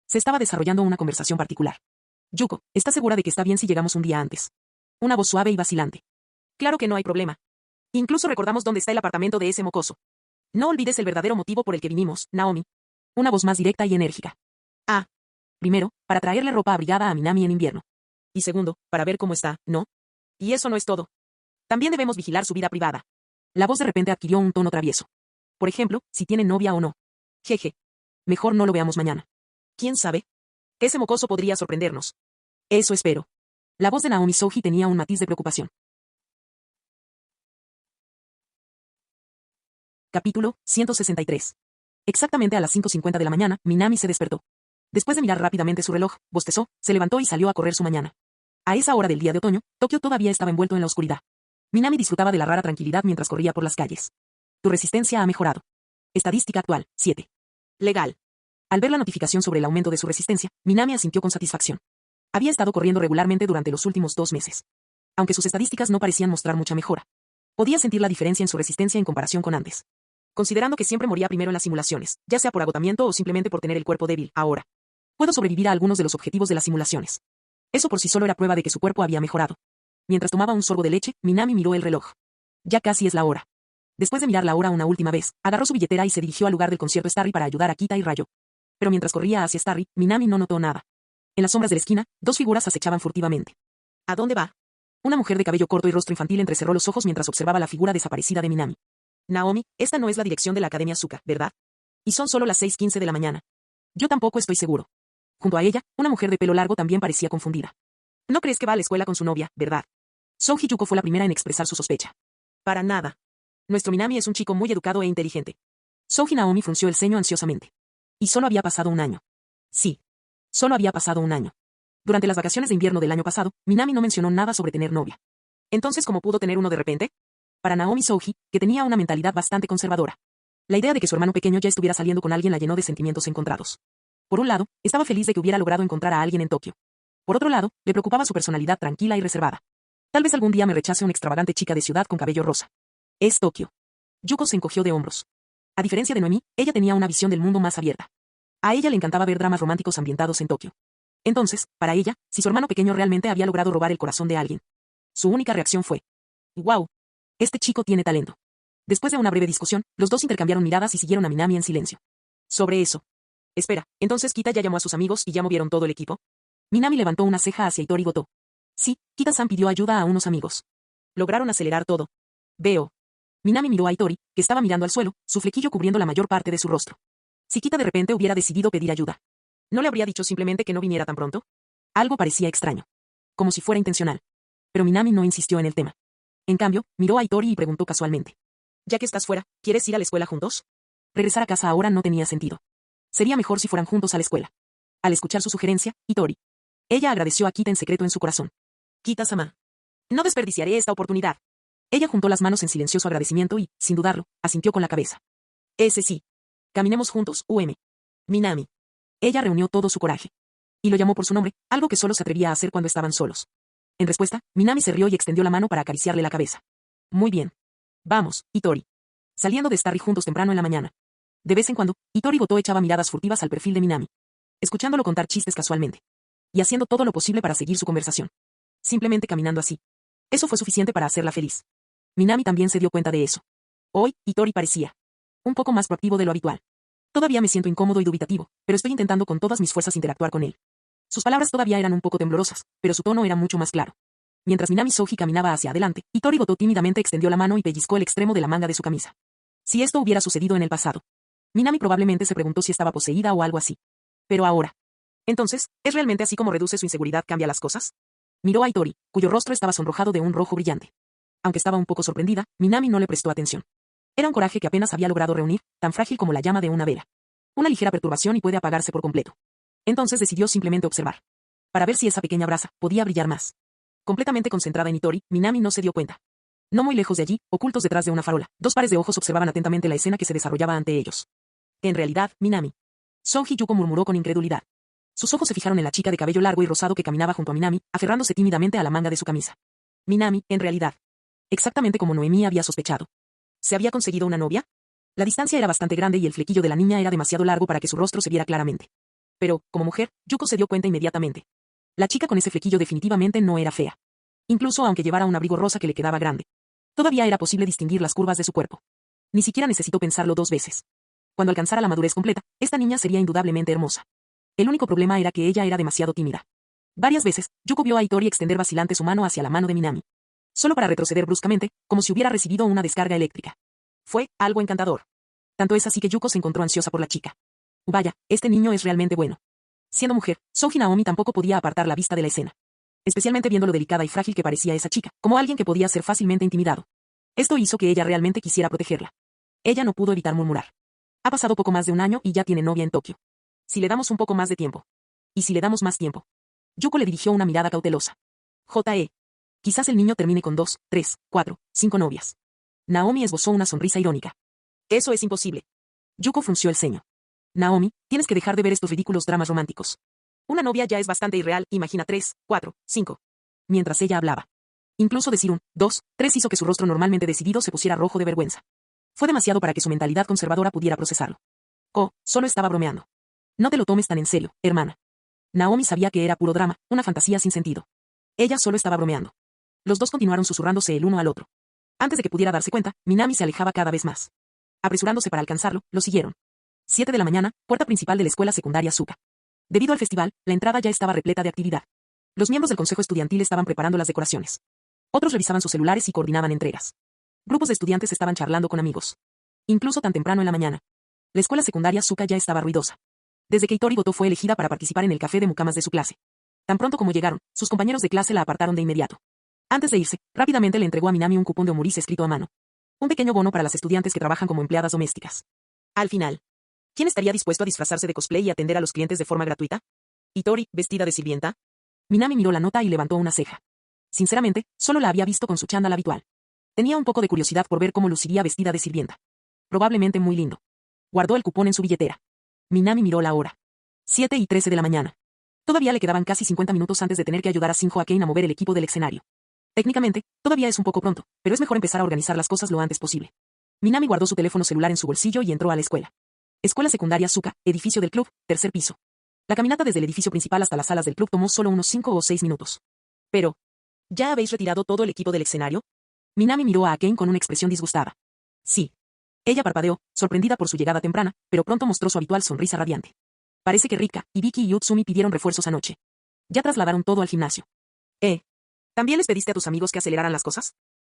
Speaker 2: se estaba desarrollando una conversación particular. Yuko, ¿estás segura de que está bien si llegamos un día antes? Una voz suave y vacilante. Claro que no hay problema. Incluso recordamos dónde está el apartamento de ese mocoso. No olvides el verdadero motivo por el que vinimos, Naomi. Una voz más directa y enérgica. Ah. Primero, para traerle ropa abrigada a Minami en invierno. Y segundo, para ver cómo está, ¿no? Y eso no es todo. También debemos vigilar su vida privada. La voz de repente adquirió un tono travieso. Por ejemplo, si tiene novia o no. Jeje. Mejor no lo veamos mañana. ¿Quién sabe? Ese mocoso podría sorprendernos. Eso espero. La voz de Naomi Soji tenía un matiz de preocupación. Capítulo 163. Exactamente a las 5:50 de la mañana, Minami se despertó. Después de mirar rápidamente su reloj, bostezó, se levantó y salió a correr su mañana. A esa hora del día de otoño, Tokio todavía estaba envuelto en la oscuridad. Minami disfrutaba de la rara tranquilidad mientras corría por las calles. Tu resistencia ha mejorado. Estadística actual, 7. Legal. Al ver la notificación sobre el aumento de su resistencia, Minami asintió con satisfacción. Había estado corriendo regularmente durante los últimos 2 meses. Aunque sus estadísticas no parecían mostrar mucha mejora, podía sentir la diferencia en su resistencia en comparación con antes. Considerando que siempre moría primero en las simulaciones, ya sea por agotamiento o simplemente por tener el cuerpo débil, ahora puedo sobrevivir a algunos de los objetivos de las simulaciones. Eso por sí solo era prueba de que su cuerpo había mejorado. Mientras tomaba un sorbo de leche, Minami miró el reloj. Ya casi es la hora. Después de mirar la hora una última vez, agarró su billetera y se dirigió al lugar del concierto Starry para ayudar a Kita y Rayo. Pero mientras corría hacia Starry, Minami no notó nada. En las sombras de la esquina, 2 figuras acechaban furtivamente. ¿A dónde va? Una mujer de cabello corto y rostro infantil entrecerró los ojos mientras observaba la figura desaparecida de Minami. Naomi, esta no es la dirección de la Academia Asuka, ¿verdad? Y son solo las 6:15 de la mañana. Yo tampoco estoy seguro. Junto a ella, una mujer de pelo largo también parecía confundida. ¿No crees que va a la escuela con su novia, verdad? Soji Yuko fue la primera en expresar su sospecha. Para nada. Nuestro Minami es un chico muy educado e inteligente. Soji Naomi frunció el ceño ansiosamente. Y solo había pasado un año. Sí. Solo había pasado un año. Durante las vacaciones de invierno del año pasado, Minami no mencionó nada sobre tener novia. Entonces, ¿cómo pudo tener uno de repente? Para Naomi Soji, que tenía una mentalidad bastante conservadora, la idea de que su hermano pequeño ya estuviera saliendo con alguien la llenó de sentimientos encontrados. Por un lado, estaba feliz de que hubiera logrado encontrar a alguien en Tokio. Por otro lado, le preocupaba su personalidad tranquila y reservada. Tal vez algún día me rechace una extravagante chica de ciudad con cabello rosa. Es Tokio. Yuko se encogió de hombros. A diferencia de Noemi, ella tenía una visión del mundo más abierta. A ella le encantaba ver dramas románticos ambientados en Tokio. Entonces, para ella, si su hermano pequeño realmente había logrado robar el corazón de alguien, su única reacción fue: ¡Wow! Este chico tiene talento. Después de una breve discusión, los dos intercambiaron miradas y siguieron a Minami en silencio. Sobre eso. Espera, entonces Kita ya llamó a sus amigos y ya movieron todo el equipo. Minami levantó una ceja hacia Hitori Goto. Sí, Kita-san pidió ayuda a unos amigos. Lograron acelerar todo. Veo. Minami miró a Hitori, que estaba mirando al suelo, su flequillo cubriendo la mayor parte de su rostro. Si Kita de repente hubiera decidido pedir ayuda, ¿no le habría dicho simplemente que no viniera tan pronto? Algo parecía extraño. Como si fuera intencional. Pero Minami no insistió en el tema. En cambio, miró a Hitori y preguntó casualmente. Ya que estás fuera, ¿quieres ir a la escuela juntos? Regresar a casa ahora no tenía sentido. Sería mejor si fueran juntos a la escuela. Al escuchar su sugerencia, Hitori. Ella agradeció a Kita en secreto en su corazón. Kita-sama. No desperdiciaré esta oportunidad. Ella juntó las manos en silencioso agradecimiento y, sin dudarlo, asintió con la cabeza. Ese sí. Caminemos juntos, Minami. Ella reunió todo su coraje. Y lo llamó por su nombre, algo que solo se atrevía a hacer cuando estaban solos. En respuesta, Minami se rió y extendió la mano para acariciarle la cabeza. Muy bien. Vamos, Hitori. Saliendo de Starry juntos temprano en la mañana. De vez en cuando, Hitori Goto echaba miradas furtivas al perfil de Minami. Escuchándolo contar chistes casualmente. Y haciendo todo lo posible para seguir su conversación. Simplemente caminando así. Eso fue suficiente para hacerla feliz. Minami también se dio cuenta de eso. Hoy, Hitori parecía un poco más proactivo de lo habitual. Todavía me siento incómodo y dubitativo, pero estoy intentando con todas mis fuerzas interactuar con él. Sus palabras todavía eran un poco temblorosas, pero su tono era mucho más claro. Mientras Minami Soji caminaba hacia adelante, Hitori Goto tímidamente extendió la mano y pellizcó el extremo de la manga de su camisa. Si esto hubiera sucedido en el pasado, Minami probablemente se preguntó si estaba poseída o algo así. Pero ahora. Entonces, ¿es realmente así como reduce su inseguridad cambia las cosas? Miró a Hitori, cuyo rostro estaba sonrojado de un rojo brillante. Aunque estaba un poco sorprendida, Minami no le prestó atención. Era un coraje que apenas había logrado reunir, tan frágil como la llama de una vela. Una ligera perturbación y puede apagarse por completo. Entonces decidió simplemente observar. Para ver si esa pequeña brasa podía brillar más. Completamente concentrada en Hitori, Minami no se dio cuenta. No muy lejos de allí, ocultos detrás de una farola, dos pares de ojos observaban atentamente la escena que se desarrollaba ante ellos. En realidad, Minami. Sonji Yuko murmuró con incredulidad. Sus ojos se fijaron en la chica de cabello largo y rosado que caminaba junto a Minami, aferrándose tímidamente a la manga de su camisa. Minami, en realidad. Exactamente como Noemí había sospechado. ¿Se había conseguido una novia? La distancia era bastante grande y el flequillo de la niña era demasiado largo para que su rostro se viera claramente. Pero, como mujer, Yuko se dio cuenta inmediatamente. La chica con ese flequillo definitivamente no era fea. Incluso aunque llevara un abrigo rosa que le quedaba grande. Todavía era posible distinguir las curvas de su cuerpo. Ni siquiera necesitó pensarlo 2 veces. Cuando alcanzara la madurez completa, esta niña sería indudablemente hermosa. El único problema era que ella era demasiado tímida. Varias veces, Yuko vio a Hitori extender vacilante su mano hacia la mano de Minami. Solo para retroceder bruscamente, como si hubiera recibido una descarga eléctrica. Fue algo encantador. Tanto es así que Yuko se encontró ansiosa por la chica. Vaya, este niño es realmente bueno. Siendo mujer, Sonji Naomi tampoco podía apartar la vista de la escena. Especialmente viendo lo delicada y frágil que parecía esa chica, como alguien que podía ser fácilmente intimidado. Esto hizo que ella realmente quisiera protegerla. Ella no pudo evitar murmurar. Ha pasado poco más de un año y ya tiene novia en Tokio. Si le damos un poco más de tiempo. ¿Y si le damos más tiempo? Yuko le dirigió una mirada cautelosa. Quizás el niño termine con 2, 3, 4, 5 novias. Naomi esbozó una sonrisa irónica. Eso es imposible. Yuko frunció el ceño. Naomi, tienes que dejar de ver estos ridículos dramas románticos. Una novia ya es bastante irreal, imagina 3, 4, 5. Mientras ella hablaba. Incluso decir un 2, 3 hizo que su rostro normalmente decidido se pusiera rojo de vergüenza. Fue demasiado para que su mentalidad conservadora pudiera procesarlo. Oh, solo estaba bromeando. No te lo tomes tan en serio, hermana. Naomi sabía que era puro drama, una fantasía sin sentido. Ella solo estaba bromeando. Los dos continuaron susurrándose el uno al otro. Antes de que pudiera darse cuenta, Minami se alejaba cada vez más. Apresurándose para alcanzarlo, lo siguieron. 7 de la mañana, puerta principal de la escuela secundaria Suka. Debido al festival, la entrada ya estaba repleta de actividad. Los miembros del consejo estudiantil estaban preparando las decoraciones. Otros revisaban sus celulares y coordinaban entregas. Grupos de estudiantes estaban charlando con amigos. Incluso tan temprano en la mañana. La escuela secundaria Suka ya estaba ruidosa. Desde que Hitori Goto fue elegida para participar en el café de mucamas de su clase. Tan pronto como llegaron, sus compañeros de clase la apartaron de inmediato. Antes de irse, rápidamente le entregó a Minami un cupón de omuris escrito a mano. Un pequeño bono para las estudiantes que trabajan como empleadas domésticas. Al final, ¿quién estaría dispuesto a disfrazarse de cosplay y atender a los clientes de forma gratuita? ¿Hitori, vestida de sirvienta? Minami miró la nota y levantó una ceja. Sinceramente, solo la había visto con su chándal habitual. Tenía un poco de curiosidad por ver cómo luciría vestida de sirvienta. Probablemente muy lindo. Guardó el cupón en su billetera. Minami miró la hora. 7:13 de la mañana. Todavía le quedaban casi 50 minutos antes de tener que ayudar a Shinjo Akane a mover el equipo del escenario. Técnicamente, todavía es un poco pronto, pero es mejor empezar a organizar las cosas lo antes posible. Minami guardó su teléfono celular en su bolsillo y entró a la escuela. Escuela secundaria Suka, edificio del club, 3er piso. La caminata desde el edificio principal hasta las salas del club tomó solo unos 5 o 6 minutos. Pero, ¿ya habéis retirado todo el equipo del escenario? Minami miró a Akane con una expresión disgustada. Sí. Ella parpadeó, sorprendida por su llegada temprana, pero pronto mostró su habitual sonrisa radiante. Parece que Rika, Ibiki y Utsumi pidieron refuerzos anoche. Ya trasladaron todo al gimnasio. ¿También les pediste a tus amigos que aceleraran las cosas?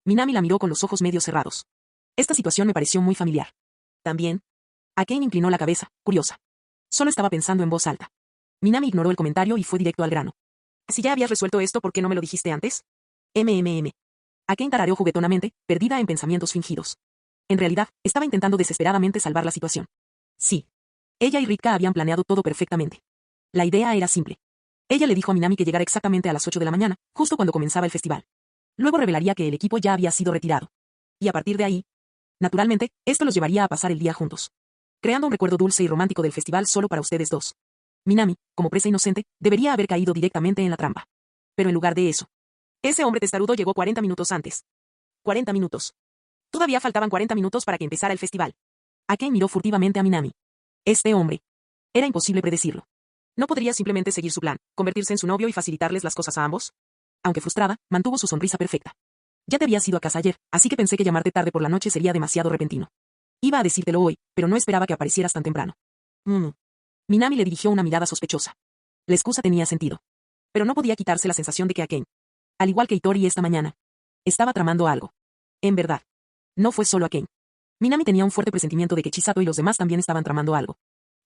Speaker 2: Minami la miró con los ojos medio cerrados. Esta situación me pareció muy familiar. También. Akane inclinó la cabeza, curiosa. Solo estaba pensando en voz alta. Minami ignoró el comentario y fue directo al grano. Si ya habías resuelto esto, ¿por qué no me lo dijiste antes? Akane tarareó juguetonamente, perdida en pensamientos fingidos. En realidad, estaba intentando desesperadamente salvar la situación. Sí. Ella y Rika habían planeado todo perfectamente. La idea era simple. Ella le dijo a Minami que llegara exactamente a las 8 de la mañana, justo cuando comenzaba el festival. Luego revelaría que el equipo ya había sido retirado. Y a partir de ahí, naturalmente, esto los llevaría a pasar el día juntos. Creando un recuerdo dulce y romántico del festival solo para ustedes dos. Minami, como presa inocente, debería haber caído directamente en la trampa. Pero en lugar de eso, ese hombre testarudo llegó 40 minutos antes. 40 minutos. Todavía faltaban 40 minutos para que empezara el festival. Akane miró furtivamente a Minami. Este hombre. Era imposible predecirlo. ¿No podría simplemente seguir su plan, convertirse en su novio y facilitarles las cosas a ambos? Aunque frustrada, mantuvo su sonrisa perfecta. Ya te habías ido a casa ayer, así que pensé que llamarte tarde por la noche sería demasiado repentino. Iba a decírtelo hoy, pero no esperaba que aparecieras tan temprano. Minami le dirigió una mirada sospechosa. La excusa tenía sentido. Pero no podía quitarse la sensación de que Akane, al igual que Hitori esta mañana, estaba tramando algo. En verdad. No fue solo Akane. Minami tenía un fuerte presentimiento de que Chisato y los demás también estaban tramando algo.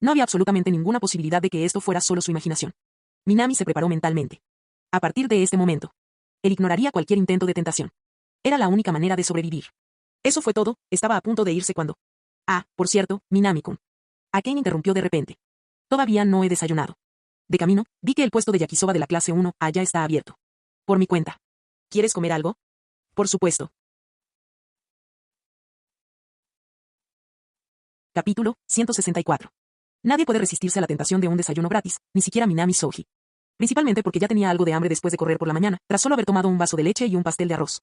Speaker 2: No había absolutamente ninguna posibilidad de que esto fuera solo su imaginación. Minami se preparó mentalmente. A partir de este momento, él ignoraría cualquier intento de tentación. Era la única manera de sobrevivir. Eso fue todo, estaba a punto de irse cuando... por cierto, Minami-kun. Akane interrumpió de repente. Todavía no he desayunado. De camino, vi que el puesto de yakisoba de la clase 1 allá está abierto. Por mi cuenta. ¿Quieres comer algo? Por supuesto. Capítulo 164. Nadie puede resistirse a la tentación de un desayuno gratis, ni siquiera Minami Souji. Principalmente porque ya tenía algo de hambre después de correr por la mañana, tras solo haber tomado un vaso de leche y un pastel de arroz.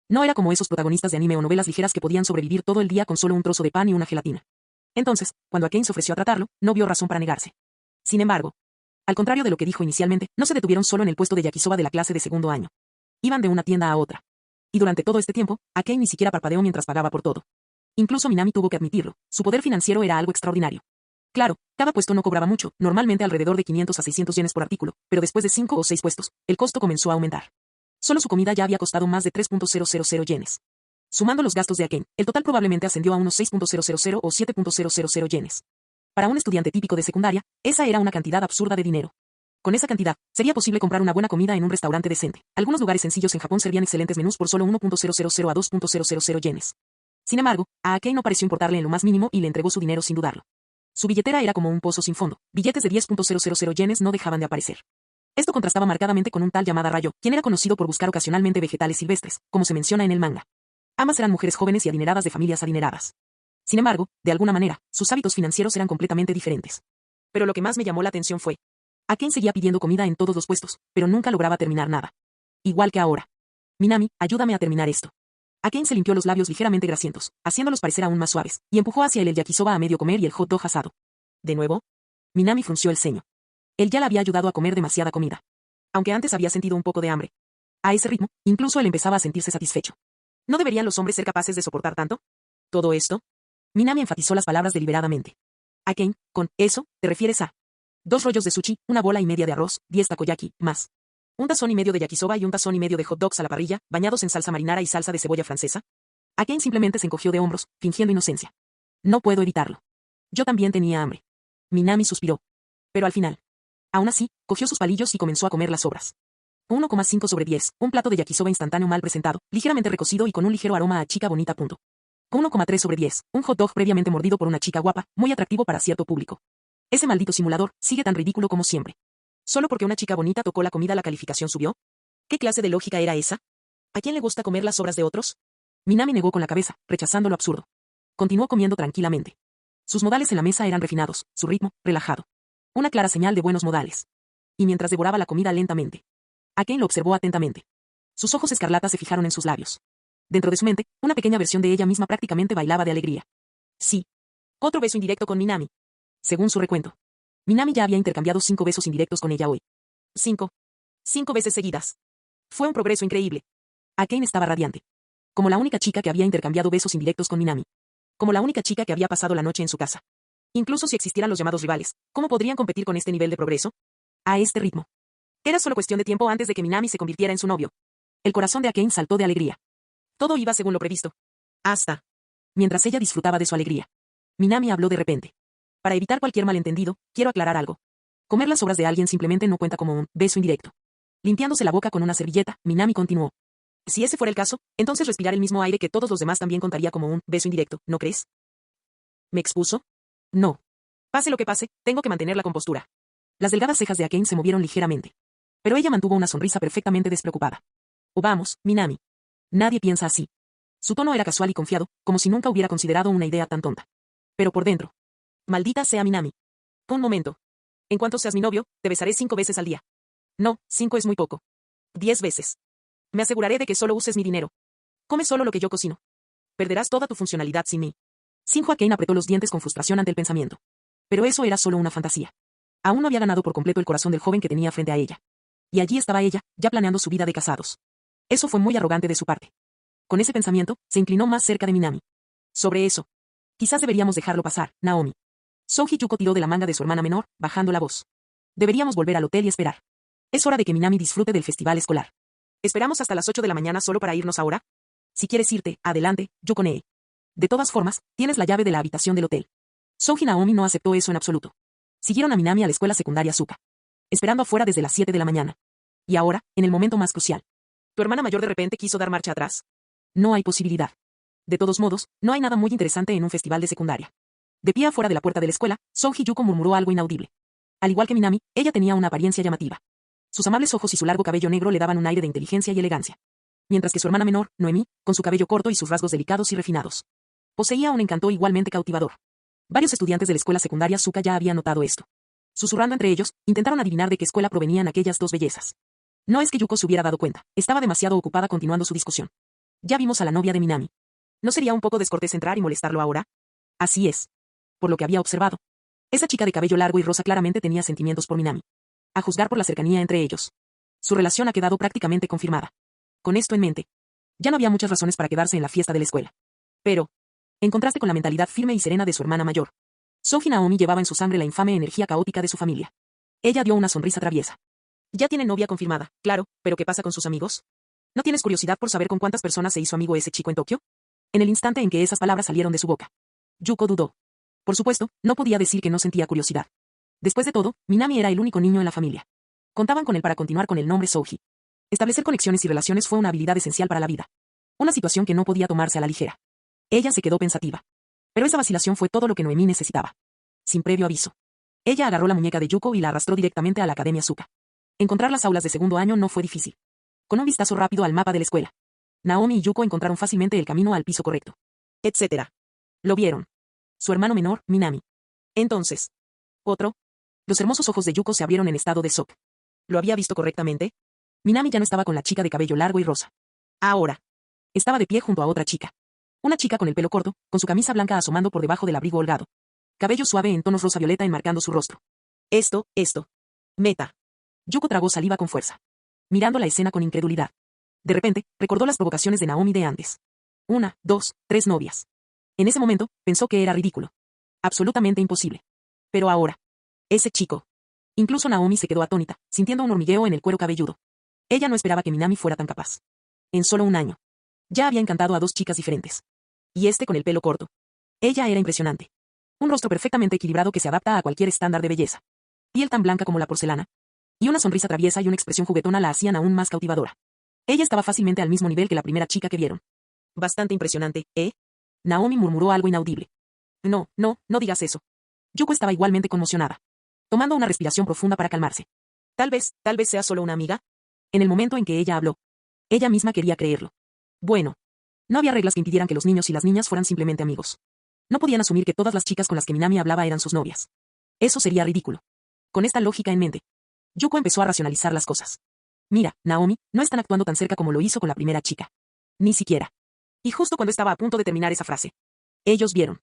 Speaker 2: No era como esos protagonistas de anime o novelas ligeras que podían sobrevivir todo el día con solo un trozo de pan y una gelatina. Entonces, cuando Akane se ofreció a tratarlo, no vio razón para negarse. Sin embargo, al contrario de lo que dijo inicialmente, no se detuvieron solo en el puesto de yakisoba de la clase de segundo año. Iban de una tienda a otra. Y durante todo este tiempo, Akane ni siquiera parpadeó mientras pagaba por todo. Incluso Minami tuvo que admitirlo, su poder financiero era algo extraordinario. Claro, cada puesto no cobraba mucho, normalmente alrededor de 500 a 600 yenes por artículo, pero después de 5 o 6 puestos, el costo comenzó a aumentar. Solo su comida ya había costado más de 3.000 yenes. Sumando los gastos de Akane, el total probablemente ascendió a unos 6.000 o 7.000 yenes. Para un estudiante típico de secundaria, esa era una cantidad absurda de dinero. Con esa cantidad, sería posible comprar una buena comida en un restaurante decente. Algunos lugares sencillos en Japón servían excelentes menús por solo 1.000 a 2.000 yenes. Sin embargo, a Akane no pareció importarle en lo más mínimo y le entregó su dinero sin dudarlo. Su billetera era como un pozo sin fondo. Billetes de 10.000 yenes no dejaban de aparecer. Esto contrastaba marcadamente con un tal llamada Rayo, quien era conocido por buscar ocasionalmente vegetales silvestres, como se menciona en el manga. Ambas eran mujeres jóvenes y adineradas de familias adineradas. Sin embargo, de alguna manera, sus hábitos financieros eran completamente diferentes. Pero lo que más me llamó la atención fue: Akane seguía pidiendo comida en todos los puestos, pero nunca lograba terminar nada. Igual que ahora. Minami, ayúdame a terminar esto. Akane se limpió los labios ligeramente grasientos, haciéndolos parecer aún más suaves, y empujó hacia él el yakisoba a medio comer y el hot dog asado. ¿De nuevo? Minami frunció el ceño. Él ya la había ayudado a comer demasiada comida. Aunque antes había sentido un poco de hambre. A ese ritmo, incluso él empezaba a sentirse satisfecho. ¿No deberían los hombres ser capaces de soportar tanto? ¿Todo esto? Minami enfatizó las palabras deliberadamente. Akane, con eso, te refieres a 2 rollos de sushi, una bola y media de arroz, 10 takoyaki, más un tazón y medio de yakisoba y un tazón y medio de hot dogs a la parrilla, bañados en salsa marinara y salsa de cebolla francesa. Akane simplemente se encogió de hombros, fingiendo inocencia. No puedo evitarlo. Yo también tenía hambre. Minami suspiró. Pero al final. Aún así, cogió sus palillos y comenzó a comer las sobras. 1,5 sobre 10, un plato de yakisoba instantáneo mal presentado, ligeramente recocido y con un ligero aroma a chica bonita. 1,3 sobre 10, un hot dog previamente mordido por una chica guapa, muy atractivo para cierto público. Ese maldito simulador sigue tan ridículo como siempre. ¿Solo porque una chica bonita tocó la comida la calificación subió? ¿Qué clase de lógica era esa? ¿A quién le gusta comer las sobras de otros? Minami negó con la cabeza, rechazando lo absurdo. Continuó comiendo tranquilamente. Sus modales en la mesa eran refinados, su ritmo, relajado. Una clara señal de buenos modales. Y mientras devoraba la comida lentamente, Akane lo observó atentamente. Sus ojos escarlatas se fijaron en sus labios. Dentro de su mente, una pequeña versión de ella misma prácticamente bailaba de alegría. Sí. Otro beso indirecto con Minami. Según su recuento, Minami ya había intercambiado 5 besos indirectos con ella hoy. 5. 5 veces seguidas. Fue un progreso increíble. Akane estaba radiante. Como la única chica que había intercambiado besos indirectos con Minami. Como la única chica que había pasado la noche en su casa. Incluso si existieran los llamados rivales, ¿cómo podrían competir con este nivel de progreso? A este ritmo. Era solo cuestión de tiempo antes de que Minami se convirtiera en su novio. El corazón de Akane saltó de alegría. Todo iba según lo previsto. Hasta. Mientras ella disfrutaba de su alegría, Minami habló de repente. Para evitar cualquier malentendido, quiero aclarar algo. Comer las sobras de alguien simplemente no cuenta como un beso indirecto. Limpiándose la boca con una servilleta, Minami continuó. Si ese fuera el caso, entonces respirar el mismo aire que todos los demás también contaría como un beso indirecto, ¿no crees? ¿Me expuso? No. Pase lo que pase, tengo que mantener la compostura. Las delgadas cejas de Akane se movieron ligeramente. Pero ella mantuvo una sonrisa perfectamente despreocupada. Oh, vamos, Minami. Nadie piensa así. Su tono era casual y confiado, como si nunca hubiera considerado una idea tan tonta. Pero por dentro. Maldita sea Minami. Un momento. En cuanto seas mi novio, te besaré 5 veces al día. No, 5 es muy poco. 10 veces. Me aseguraré de que solo uses mi dinero. Come solo lo que yo cocino. Perderás toda tu funcionalidad sin mí. Shinjo Akane apretó los dientes con frustración ante el pensamiento. Pero eso era solo una fantasía. Aún no había ganado por completo el corazón del joven que tenía frente a ella. Y allí estaba ella, ya planeando su vida de casados. Eso fue muy arrogante de su parte. Con ese pensamiento, se inclinó más cerca de Minami. Sobre eso. Quizás deberíamos dejarlo pasar, Naomi. Souji Yuko tiró de la manga de su hermana menor, bajando la voz. Deberíamos volver al hotel y esperar. Es hora de que Minami disfrute del festival escolar. ¿Esperamos hasta las 8 de la mañana solo para irnos ahora? Si quieres irte, adelante, Yukone. De todas formas, tienes la llave de la habitación del hotel. Souji Naomi no aceptó eso en absoluto. Siguieron a Minami a la escuela secundaria Suka. Esperando afuera desde las 7 de la mañana. Y ahora, en el momento más crucial. ¿Tu hermana mayor de repente quiso dar marcha atrás? No hay posibilidad. De todos modos, no hay nada muy interesante en un festival de secundaria. De pie afuera de la puerta de la escuela, Souji Yuko murmuró algo inaudible. Al igual que Minami, ella tenía una apariencia llamativa. Sus amables ojos y su largo cabello negro le daban un aire de inteligencia y elegancia. mientras que su hermana menor, Noemí, con su cabello corto y sus rasgos delicados y refinados, poseía un encanto igualmente cautivador. Varios estudiantes de la escuela secundaria Suka ya habían notado esto. Susurrando entre ellos, intentaron adivinar de qué escuela provenían aquellas dos bellezas. No es que Yuko se hubiera dado cuenta, estaba demasiado ocupada continuando su discusión. Ya vimos a la novia de Minami. ¿No sería un poco descortés entrar y molestarlo ahora? Así es. Por lo que había observado. Esa chica de cabello largo y rosa claramente tenía sentimientos por Minami. A juzgar por la cercanía entre ellos. Su relación ha quedado prácticamente confirmada. Con esto en mente, ya no había muchas razones para quedarse en la fiesta de la escuela. Pero, en contraste con la mentalidad firme y serena de su hermana mayor, Soji Naomi llevaba en su sangre la infame energía caótica de su familia. Ella dio una sonrisa traviesa. Ya tiene novia confirmada, claro, pero ¿qué pasa con sus amigos? ¿No tienes curiosidad por saber con cuántas personas se hizo amigo ese chico en Tokio? En el instante en que esas palabras salieron de su boca, Yuko dudó. Por supuesto, no podía decir que no sentía curiosidad. Después de todo, Minami era el único niño en la familia. Contaban con él para continuar con el nombre Soji. Establecer conexiones y relaciones fue una habilidad esencial para la vida. Una situación que no podía tomarse a la ligera. Ella se quedó pensativa. Pero esa vacilación fue todo lo que Noemí necesitaba. Sin previo aviso. Ella agarró la muñeca de Yuko y la arrastró directamente a la Academia Suka. Encontrar las aulas de segundo año no fue difícil. Con un vistazo rápido al mapa de la escuela, Naomi y Yuko encontraron fácilmente el camino al piso correcto. Etcétera. Lo vieron. Su hermano menor, Minami. Entonces. Otro. Los hermosos ojos de Yuko se abrieron en estado de shock. ¿Lo había visto correctamente? Minami ya no estaba con la chica de cabello largo y rosa. Ahora. Estaba de pie junto a otra chica. Una chica con el pelo corto, con su camisa blanca asomando por debajo del abrigo holgado. Cabello suave en tonos rosa violeta enmarcando su rostro. Esto. Meta. Yuko tragó saliva con fuerza. Mirando la escena con incredulidad. De repente, recordó las provocaciones de Naomi de antes. 1, 2, 3 novias. En ese momento, pensó que era ridículo. Absolutamente imposible. Pero ahora. Ese chico. Incluso Naomi se quedó atónita, sintiendo un hormigueo en el cuero cabelludo. Ella no esperaba que Minami fuera tan capaz. En solo un año. Ya había encantado a dos chicas diferentes. Y este con el pelo corto. Ella era impresionante. Un rostro perfectamente equilibrado que se adapta a cualquier estándar de belleza. Piel tan blanca como la porcelana. Y una sonrisa traviesa y una expresión juguetona la hacían aún más cautivadora. Ella estaba fácilmente al mismo nivel que la primera chica que vieron. Bastante impresionante, ¿eh? Naomi murmuró algo inaudible. No digas eso. Yuko estaba igualmente conmocionada. Tomando una respiración profunda para calmarse. Tal vez sea solo una amiga. En el momento en que ella habló, ella misma quería creerlo. Bueno. No había reglas que impidieran que los niños y las niñas fueran simplemente amigos. No podían asumir que todas las chicas con las que Minami hablaba eran sus novias. Eso sería ridículo. Con esta lógica en mente, Yuko empezó a racionalizar las cosas. Mira, Naomi, no están actuando tan cerca como lo hizo con la primera chica. Ni siquiera. Y justo cuando estaba a punto de terminar esa frase, ellos vieron.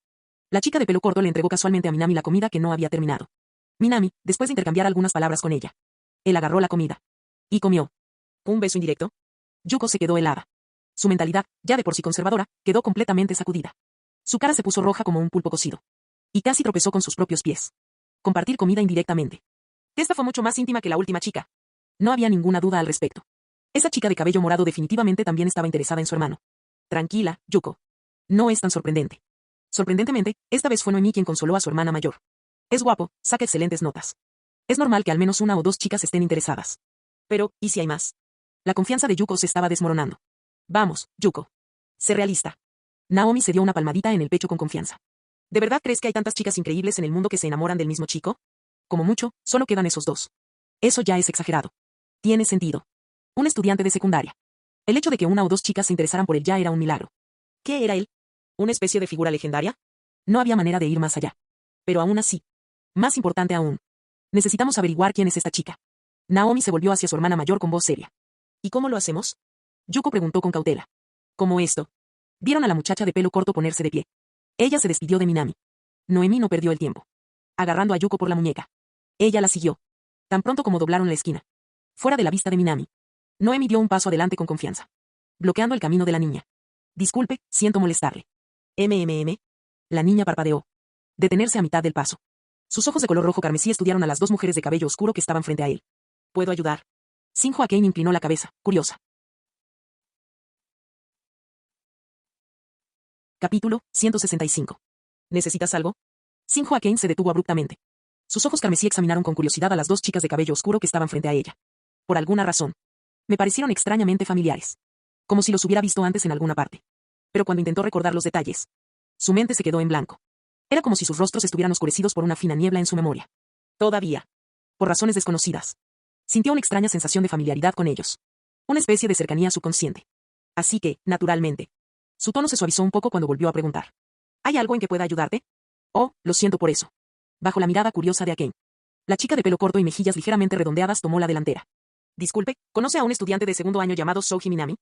Speaker 2: La chica de pelo corto le entregó casualmente a Minami la comida que no había terminado. Minami, después de intercambiar algunas palabras con ella. Él agarró la comida. Y comió. ¿Un beso indirecto? Yuko se quedó helada. Su mentalidad, ya de por sí conservadora, quedó completamente sacudida. Su cara se puso roja como un pulpo cocido. Y casi tropezó con sus propios pies. Compartir comida indirectamente. Esta fue mucho más íntima que la última chica. No había ninguna duda al respecto. Esa chica de cabello morado definitivamente también estaba interesada en su hermano. Tranquila, Yuko. No es tan sorprendente. Sorprendentemente, esta vez fue Noemí quien consoló a su hermana mayor. Es guapo, saca excelentes notas. Es normal que al menos una o dos chicas estén interesadas. Pero, ¿y si hay más? La confianza de Yuko se estaba desmoronando. Vamos, Yuko. Sé realista. Naomi se dio una palmadita en el pecho con confianza. ¿De verdad crees que hay tantas chicas increíbles en el mundo que se enamoran del mismo chico? Como mucho, solo quedan esos dos. Eso ya es exagerado. Tiene sentido. Un estudiante de secundaria. El hecho de que una o dos chicas se interesaran por él ya era un milagro. ¿Qué era él? ¿Una especie de figura legendaria? No había manera de ir más allá. Pero aún así. Más importante aún. Necesitamos averiguar quién es esta chica. Naomi se volvió hacia su hermana mayor con voz seria. ¿Y cómo lo hacemos? Yuko preguntó con cautela. ¿Cómo esto? Vieron a la muchacha de pelo corto ponerse de pie. Ella se despidió de Minami. Noemí no perdió el tiempo. Agarrando a Yuko por la muñeca. Ella la siguió. Tan pronto como doblaron la esquina. Fuera de la vista de Minami. Noemí dio un paso adelante con confianza. Bloqueando el camino de la niña. Disculpe, siento molestarle. La niña parpadeó. Detenerse a mitad del paso. Sus ojos de color rojo carmesí estudiaron a las dos mujeres de cabello oscuro que estaban frente a él. ¿Puedo ayudar? Shinjo Akane inclinó la cabeza, curiosa. Capítulo 165. ¿Necesitas algo? Shinjo Akane se detuvo abruptamente. Sus ojos carmesí examinaron con curiosidad a las dos chicas de cabello oscuro que estaban frente a ella. Por alguna razón. Me parecieron extrañamente familiares. Como si los hubiera visto antes en alguna parte. Pero cuando intentó recordar los detalles, su mente se quedó en blanco. Era como si sus rostros estuvieran oscurecidos por una fina niebla en su memoria. Todavía. Por razones desconocidas. Sintió una extraña sensación de familiaridad con ellos. Una especie de cercanía subconsciente. Así que, naturalmente. Su tono se suavizó un poco cuando volvió a preguntar. ¿Hay algo en que pueda ayudarte? Oh, lo siento por eso. Bajo la mirada curiosa de Akane. La chica de pelo corto y mejillas ligeramente redondeadas tomó la delantera. Disculpe, ¿conoce a un estudiante de segundo año llamado Souji Minami?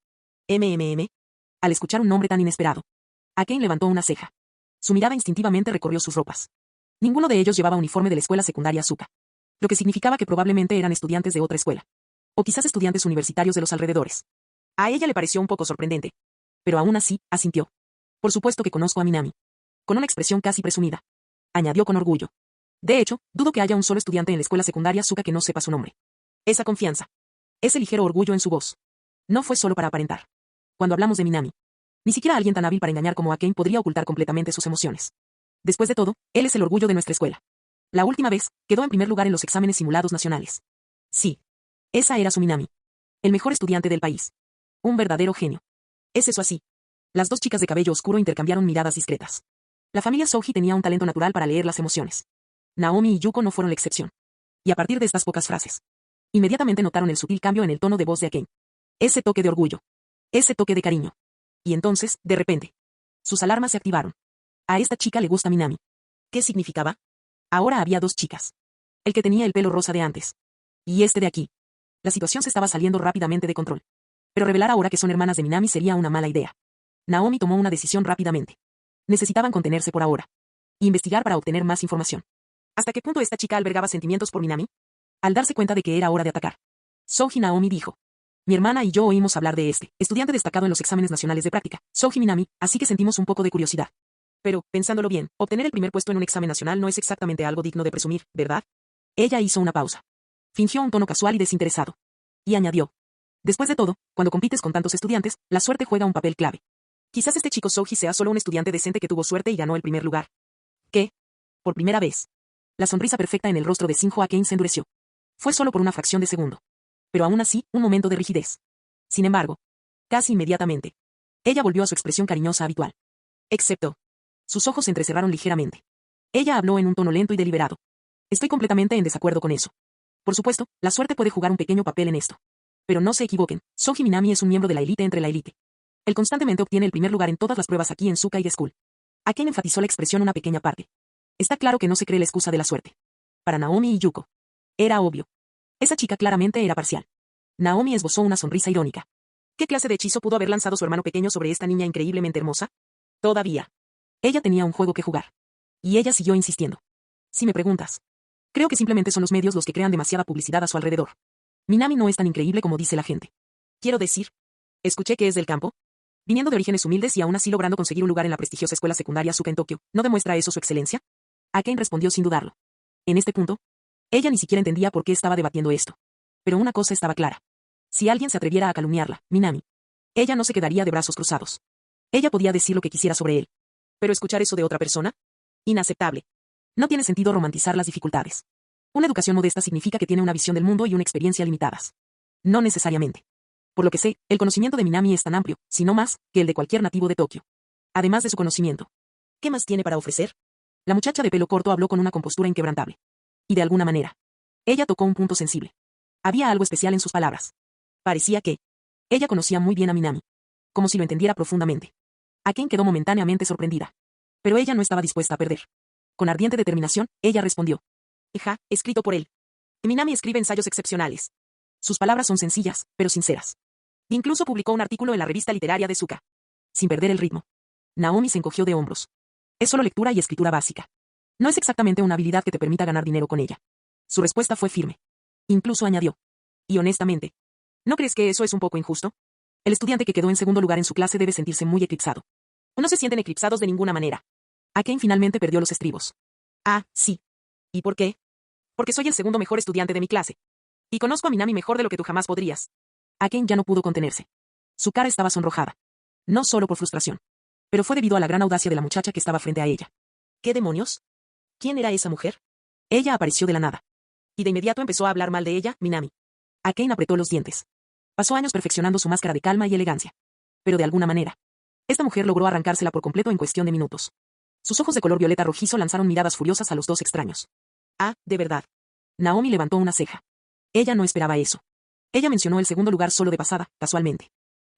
Speaker 2: Al escuchar un nombre tan inesperado, Akane levantó una ceja. Su mirada instintivamente recorrió sus ropas. Ninguno de ellos llevaba uniforme de la escuela secundaria Asuka, lo que significaba que probablemente eran estudiantes de otra escuela. O quizás estudiantes universitarios de los alrededores. A ella le pareció un poco sorprendente. Pero aún así, asintió. Por supuesto que conozco a Minami. Con una expresión casi presumida. Añadió con orgullo. De hecho, dudo que haya un solo estudiante en la escuela secundaria Asuka que no sepa su nombre. Esa confianza. Ese ligero orgullo en su voz. No fue solo para aparentar. Cuando hablamos de Minami, ni siquiera alguien tan hábil para engañar como Akane podría ocultar completamente sus emociones. Después de todo, él es el orgullo de nuestra escuela. La última vez, quedó en primer lugar en los exámenes simulados nacionales. Sí. Esa era su Minami. El mejor estudiante del país. Un verdadero genio. ¿Es eso así? Las dos chicas de cabello oscuro intercambiaron miradas discretas. La familia Souji tenía un talento natural para leer las emociones. Naomi y Yuko no fueron la excepción. Y a partir de estas pocas frases, inmediatamente notaron el sutil cambio en el tono de voz de Akane. Ese toque de orgullo. Ese toque de cariño. Y entonces, de repente, sus alarmas se activaron. A esta chica le gusta Minami. ¿Qué significaba? Ahora había dos chicas. El que tenía el pelo rosa de antes. Y este de aquí. La situación se estaba saliendo rápidamente de control. Pero revelar ahora que son hermanas de Minami sería una mala idea. Naomi tomó una decisión rápidamente. Necesitaban contenerse por ahora. E investigar para obtener más información. ¿Hasta qué punto esta chica albergaba sentimientos por Minami? Al darse cuenta de que era hora de atacar, Souji Naomi dijo. Mi hermana y yo oímos hablar de este estudiante destacado en los exámenes nacionales de práctica, Souji Minami, así que sentimos un poco de curiosidad. Pero, pensándolo bien, obtener el primer puesto en un examen nacional no es exactamente algo digno de presumir, ¿verdad? Ella hizo una pausa. Fingió un tono casual y desinteresado. Y añadió. Después de todo, cuando compites con tantos estudiantes, la suerte juega un papel clave. Quizás este chico Souji sea solo un estudiante decente que tuvo suerte y ganó el primer lugar. ¿Qué? Por primera vez. La sonrisa perfecta en el rostro de Shinjo Akane se endureció. Fue solo por una fracción de segundo. Pero aún así, un momento de rigidez. Sin embargo, casi inmediatamente, ella volvió a su expresión cariñosa habitual. Excepto. Sus ojos se entrecerraron ligeramente. Ella habló en un tono lento y deliberado. Estoy completamente en desacuerdo con eso. Por supuesto, la suerte puede jugar un pequeño papel en esto. Pero no se equivoquen, Souji Minami es un miembro de la élite entre la élite. Él constantemente obtiene el primer lugar en todas las pruebas aquí en Sukai School. Akane enfatizó la expresión una pequeña parte. Está claro que no se cree la excusa de la suerte. Para Naomi y Yuko. Era obvio. Esa chica claramente era parcial. Naomi esbozó una sonrisa irónica. ¿Qué clase de hechizo pudo haber lanzado su hermano pequeño sobre esta niña increíblemente hermosa? Todavía. Ella tenía un juego que jugar. Y ella siguió insistiendo. Si me preguntas. Creo que simplemente son los medios los que crean demasiada publicidad a su alrededor. Minami no es tan increíble como dice la gente. Quiero decir. Escuché que es del campo. Viniendo de orígenes humildes y aún así logrando conseguir un lugar en la prestigiosa escuela secundaria Asuka en Tokio, ¿no demuestra eso su excelencia? Akane respondió sin dudarlo. En este punto, ella ni siquiera entendía por qué estaba debatiendo esto. Pero una cosa estaba clara. Si alguien se atreviera a calumniarla, Minami, ella no se quedaría de brazos cruzados. Ella podía decir lo que quisiera sobre él. Pero escuchar eso de otra persona? Inaceptable. No tiene sentido romantizar las dificultades. Una educación modesta significa que tiene una visión del mundo y una experiencia limitadas. No necesariamente. Por lo que sé, el conocimiento de Minami es tan amplio, si no más, que el de cualquier nativo de Tokio. Además de su conocimiento. ¿Qué más tiene para ofrecer? La muchacha de pelo corto habló con una compostura inquebrantable. Y de alguna manera. Ella tocó un punto sensible. Había algo especial en sus palabras. Parecía que. Ella conocía muy bien a Minami. Como si lo entendiera profundamente. Akane quedó momentáneamente sorprendida. Pero ella no estaba dispuesta a perder. Con ardiente determinación, ella respondió. Escrito por él. Minami escribe ensayos excepcionales. Sus palabras son sencillas, pero sinceras. Incluso publicó un artículo en la revista literaria de Suka. Sin perder el ritmo. Naomi se encogió de hombros. Es solo lectura y escritura básica. No es exactamente una habilidad que te permita ganar dinero con ella. Su respuesta fue firme. Incluso añadió. Y honestamente, ¿no crees que eso es un poco injusto? El estudiante que quedó en segundo lugar en su clase debe sentirse muy eclipsado. No se sienten eclipsados de ninguna manera. Akane finalmente perdió los estribos. Ah, sí. ¿Y por qué? Porque soy el segundo mejor estudiante de mi clase. Y conozco a Minami mejor de lo que tú jamás podrías. Akane ya no pudo contenerse. Su cara estaba sonrojada. No solo por frustración. Pero fue debido a la gran audacia de la muchacha que estaba frente a ella. ¿Qué demonios? ¿Quién era esa mujer? Ella apareció de la nada. Y de inmediato empezó a hablar mal de ella, Minami. Akane apretó los dientes. Pasó años perfeccionando su máscara de calma y elegancia. Pero de alguna manera, esta mujer logró arrancársela por completo en cuestión de minutos. Sus ojos de color violeta rojizo lanzaron miradas furiosas a los dos extraños. Ah, de verdad. Naomi levantó una ceja. Ella no esperaba eso. Ella mencionó el segundo lugar solo de pasada, casualmente.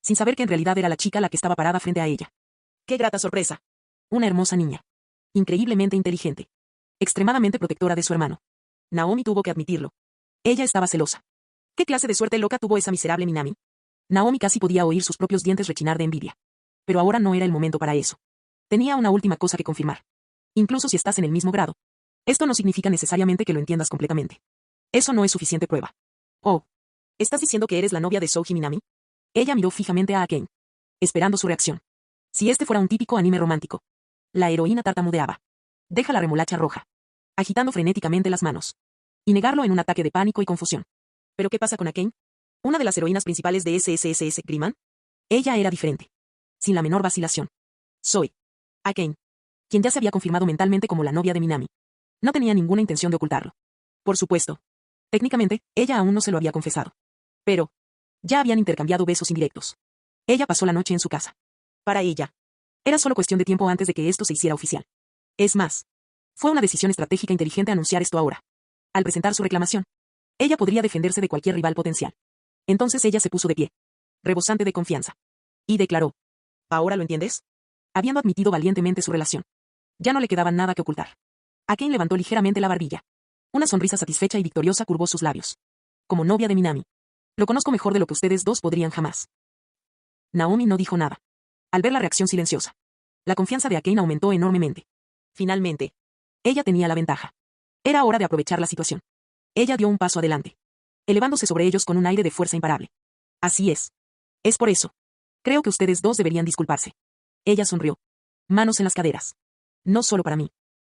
Speaker 2: sin saber que en realidad era la chica la que estaba parada frente a ella. ¡Qué grata sorpresa! Una hermosa niña. Increíblemente inteligente. Extremadamente protectora de su hermano. Naomi tuvo que admitirlo. Ella estaba celosa. ¿Qué clase de suerte loca tuvo esa miserable Minami? Naomi casi podía oír sus propios dientes rechinar de envidia. Pero ahora no era el momento para eso. Tenía una última cosa que confirmar. Incluso si estás en el mismo grado. Esto no significa necesariamente que lo entiendas completamente. Eso no es suficiente prueba. Oh. ¿Estás diciendo que eres la novia de Souji Minami? Ella miró fijamente a Akane, esperando su reacción. Si este fuera un típico anime romántico. La heroína tartamudeaba. Deja la remolacha roja. Agitando frenéticamente las manos. Y negarlo en un ataque de pánico y confusión. ¿Pero qué pasa con Akane? ¿Una de las heroínas principales de SSSS Griman? Ella era diferente. Sin la menor vacilación. Soy Akane, quien ya se había confirmado mentalmente como la novia de Minami. No tenía ninguna intención de ocultarlo. Por supuesto. Técnicamente, ella aún no se lo había confesado. Pero ya habían intercambiado besos indirectos. Ella pasó la noche en su casa. Para ella. Era solo cuestión de tiempo antes de que esto se hiciera oficial. Es más. Fue una decisión estratégica inteligente anunciar esto ahora. Al presentar su reclamación, ella podría defenderse de cualquier rival potencial. Entonces ella se puso de pie, rebosante de confianza. Y declaró. ¿Ahora lo entiendes? Habiendo admitido valientemente su relación. Ya no le quedaba nada que ocultar. Akane levantó ligeramente la barbilla. Una sonrisa satisfecha y victoriosa curvó sus labios. Como novia de Minami. Lo conozco mejor de lo que ustedes dos podrían jamás. Naomi no dijo nada. Al ver la reacción silenciosa. La confianza de Akane aumentó enormemente. Finalmente. Ella tenía la ventaja. Era hora de aprovechar la situación. Ella dio un paso adelante. Elevándose sobre ellos con un aire de fuerza imparable. Así es. Es por eso. Creo que ustedes dos deberían disculparse. Ella sonrió. Manos en las caderas. No solo para mí.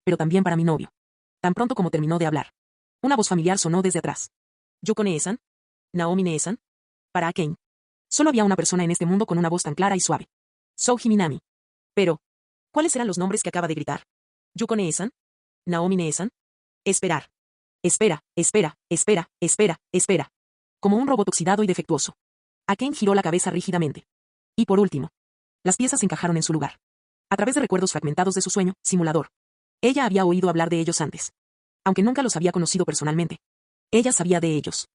Speaker 2: Pero también para mi novio. Tan pronto como terminó de hablar. Una voz familiar sonó desde atrás. ¿Yoko Nee-san? ¿Naomi Nee-san? Para Akane. Solo había una persona en este mundo con una voz tan clara y suave. Souji Minami. Pero, ¿cuáles eran los nombres que acaba de gritar? ¿Yoko Nee-san? ¿Naomi Nee-san? Esperar. Espera, espera, espera, espera, espera. Como un robot oxidado y defectuoso. Akane giró la cabeza rígidamente. Y por último. Las piezas encajaron en su lugar. A través de recuerdos fragmentados de su sueño, simulador. Ella había oído hablar de ellos antes. Aunque nunca los había conocido personalmente. Ella sabía de ellos.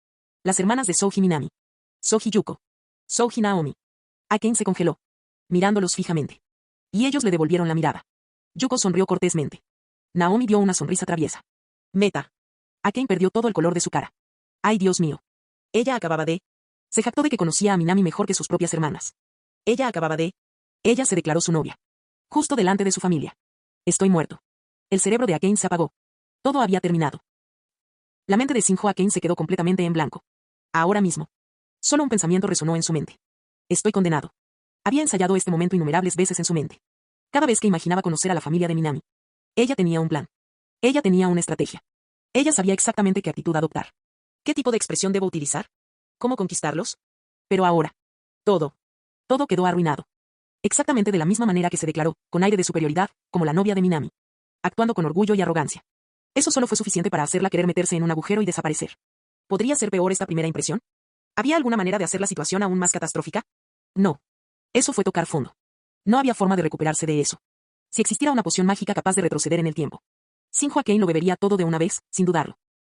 Speaker 2: Las hermanas de Souji Minami. Souji Yuko. Souji Naomi. Akane se congeló. Mirándolos fijamente. Y ellos le devolvieron la mirada. Yuko sonrió cortésmente. Naomi dio una sonrisa traviesa. Meta. Akane perdió todo el color de su cara. ¡Ay, Dios mío! Ella acababa de... Se jactó de que conocía a Minami mejor que sus propias hermanas. Ella acababa de... Ella se declaró su novia. Justo delante de su familia. Estoy muerto. El cerebro de Akane se apagó. Todo había terminado. La mente de Shinjo Akane se quedó completamente en blanco. Ahora mismo. Solo un pensamiento resonó en su mente. Estoy condenado. Había ensayado este momento innumerables veces en su mente. Cada vez que imaginaba conocer a la familia de Minami. Ella tenía un plan. Ella tenía una estrategia. Ella sabía exactamente qué actitud adoptar. ¿Qué tipo de expresión debo utilizar? ¿Cómo conquistarlos? Pero ahora. Todo quedó arruinado. Exactamente de la misma manera que se declaró, con aire de superioridad, como la novia de Minami. Actuando con orgullo y arrogancia. Eso solo fue suficiente para hacerla querer meterse en un agujero y desaparecer. ¿Podría ser peor esta primera impresión? ¿Había alguna manera de hacer la situación aún más catastrófica? No. Eso fue tocar fondo. No había forma de recuperarse de eso. Si existiera una poción mágica capaz de retroceder en el tiempo. Shinjo Akane lo bebería todo de una vez, sin dudarlo.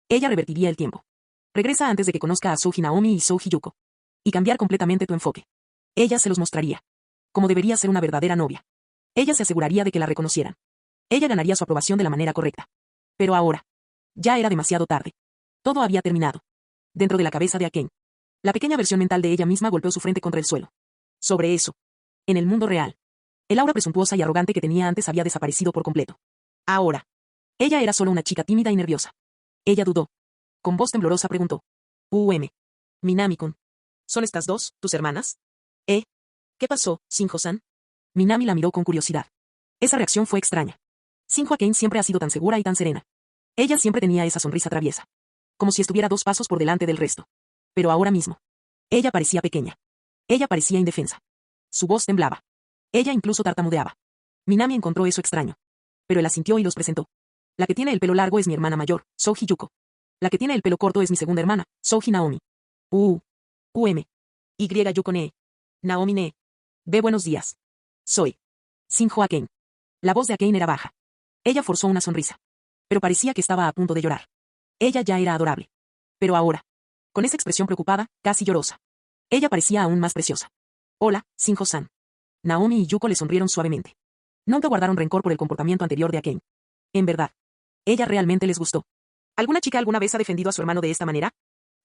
Speaker 2: Ella revertiría el tiempo. Regresa antes de que conozca a Souji Naomi y Souji Yuko. Y cambiar completamente tu enfoque. Ella se los mostraría. Como debería ser una verdadera novia. Ella se aseguraría de que la reconocieran. Ella ganaría su aprobación de la manera correcta. Pero ahora. Ya era demasiado tarde. Todo había terminado. Dentro de la cabeza de Akane. La pequeña versión mental de ella misma golpeó su frente contra el suelo. Sobre eso. En el mundo real. El aura presuntuosa y arrogante que tenía antes había desaparecido por completo. Ahora. Ella era solo una chica tímida y nerviosa. Ella dudó. Con voz temblorosa preguntó. Minami-kun. ¿Son estas dos, tus hermanas? ¿Qué pasó, Shinjo-san? Minami la miró con curiosidad. Esa reacción fue extraña. Shinjo Akane siempre ha sido tan segura y tan serena. Ella siempre tenía esa sonrisa traviesa. Como si estuviera 2 pasos por delante del resto. Pero ahora mismo. Ella parecía pequeña. Ella parecía indefensa. Su voz temblaba. Ella incluso tartamudeaba. Minami encontró eso extraño. Pero él asintió y los presentó. La que tiene el pelo largo es mi hermana mayor, Souji Yuko. La que tiene el pelo corto es mi segunda hermana, Souji Naomi. Y Yuko Nee. Naomi Nee. Buenos días. Soy Shinjo Akane. La voz de Akane era baja. Ella forzó una sonrisa. Pero parecía que estaba a punto de llorar. Ella ya era adorable. Pero ahora. Con esa expresión preocupada, casi llorosa. Ella parecía aún más preciosa. Hola, Shinjo-san. Naomi y Yuko le sonrieron suavemente. Nunca guardaron rencor por el comportamiento anterior de Akane. En verdad. Ella realmente les gustó. ¿Alguna chica alguna vez ha defendido a su hermano de esta manera?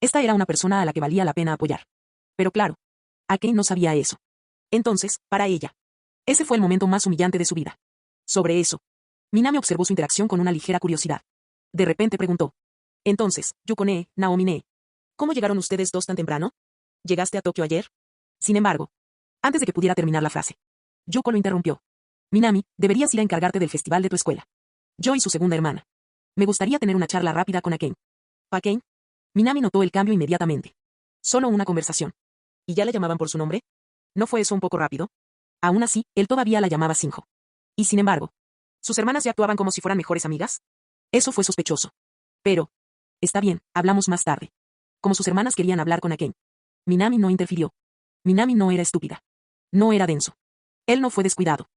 Speaker 2: Esta era una persona a la que valía la pena apoyar. Pero claro, Akane no sabía eso. Entonces, para ella, ese fue el momento más humillante de su vida. Sobre eso, Minami observó su interacción con una ligera curiosidad. De repente preguntó. Entonces, Yuko-ne, Naomi-ne, ¿cómo llegaron ustedes dos tan temprano? ¿Llegaste a Tokio ayer? Sin embargo, antes de que pudiera terminar la frase, Yuko lo interrumpió. Minami, deberías ir a encargarte del festival de tu escuela. Yo y su segunda hermana. Me gustaría tener una charla rápida con Akane. ¿Akane? Minami notó el cambio inmediatamente. Solo una conversación. ¿Y ya la llamaban por su nombre? ¿No fue eso un poco rápido? Aún así, él todavía la llamaba Shinjo. Y sin embargo, ¿sus hermanas ya actuaban como si fueran mejores amigas? Eso fue sospechoso. Pero, está bien, hablamos más tarde. Como sus hermanas querían hablar con Akane. Minami no interfirió. Minami no era estúpida. No era denso. Él no fue descuidado.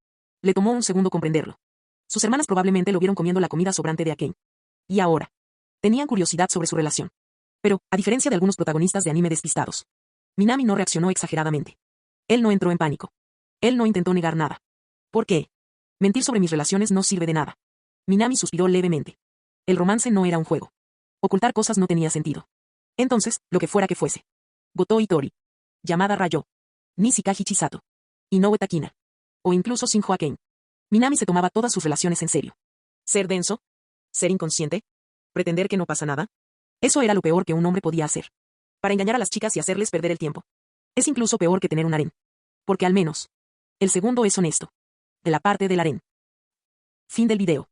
Speaker 2: Le tomó un segundo comprenderlo. Sus hermanas probablemente lo vieron comiendo la comida sobrante de Akane. Y ahora, tenían curiosidad sobre su relación. Pero, a diferencia de algunos protagonistas de anime despistados, Minami no reaccionó exageradamente. Él no entró en pánico. Él no intentó negar nada. ¿Por qué? Mentir sobre mis relaciones no sirve de nada. Minami suspiró levemente. El romance no era un juego. Ocultar cosas no tenía sentido. Entonces, lo que fuera que fuese. Goto Itori. Yamada Rayo. Nishikaji Chisato. Inoue Takina. O incluso Shinjo Akane. Minami se tomaba todas sus relaciones en serio. ¿Ser denso? ¿Ser inconsciente? ¿Pretender que no pasa nada? Eso era lo peor que un hombre podía hacer. Para engañar a las chicas y hacerles perder el tiempo. Es incluso peor que tener un harén. Porque al menos, el segundo es honesto. De la parte del harén. Fin del video.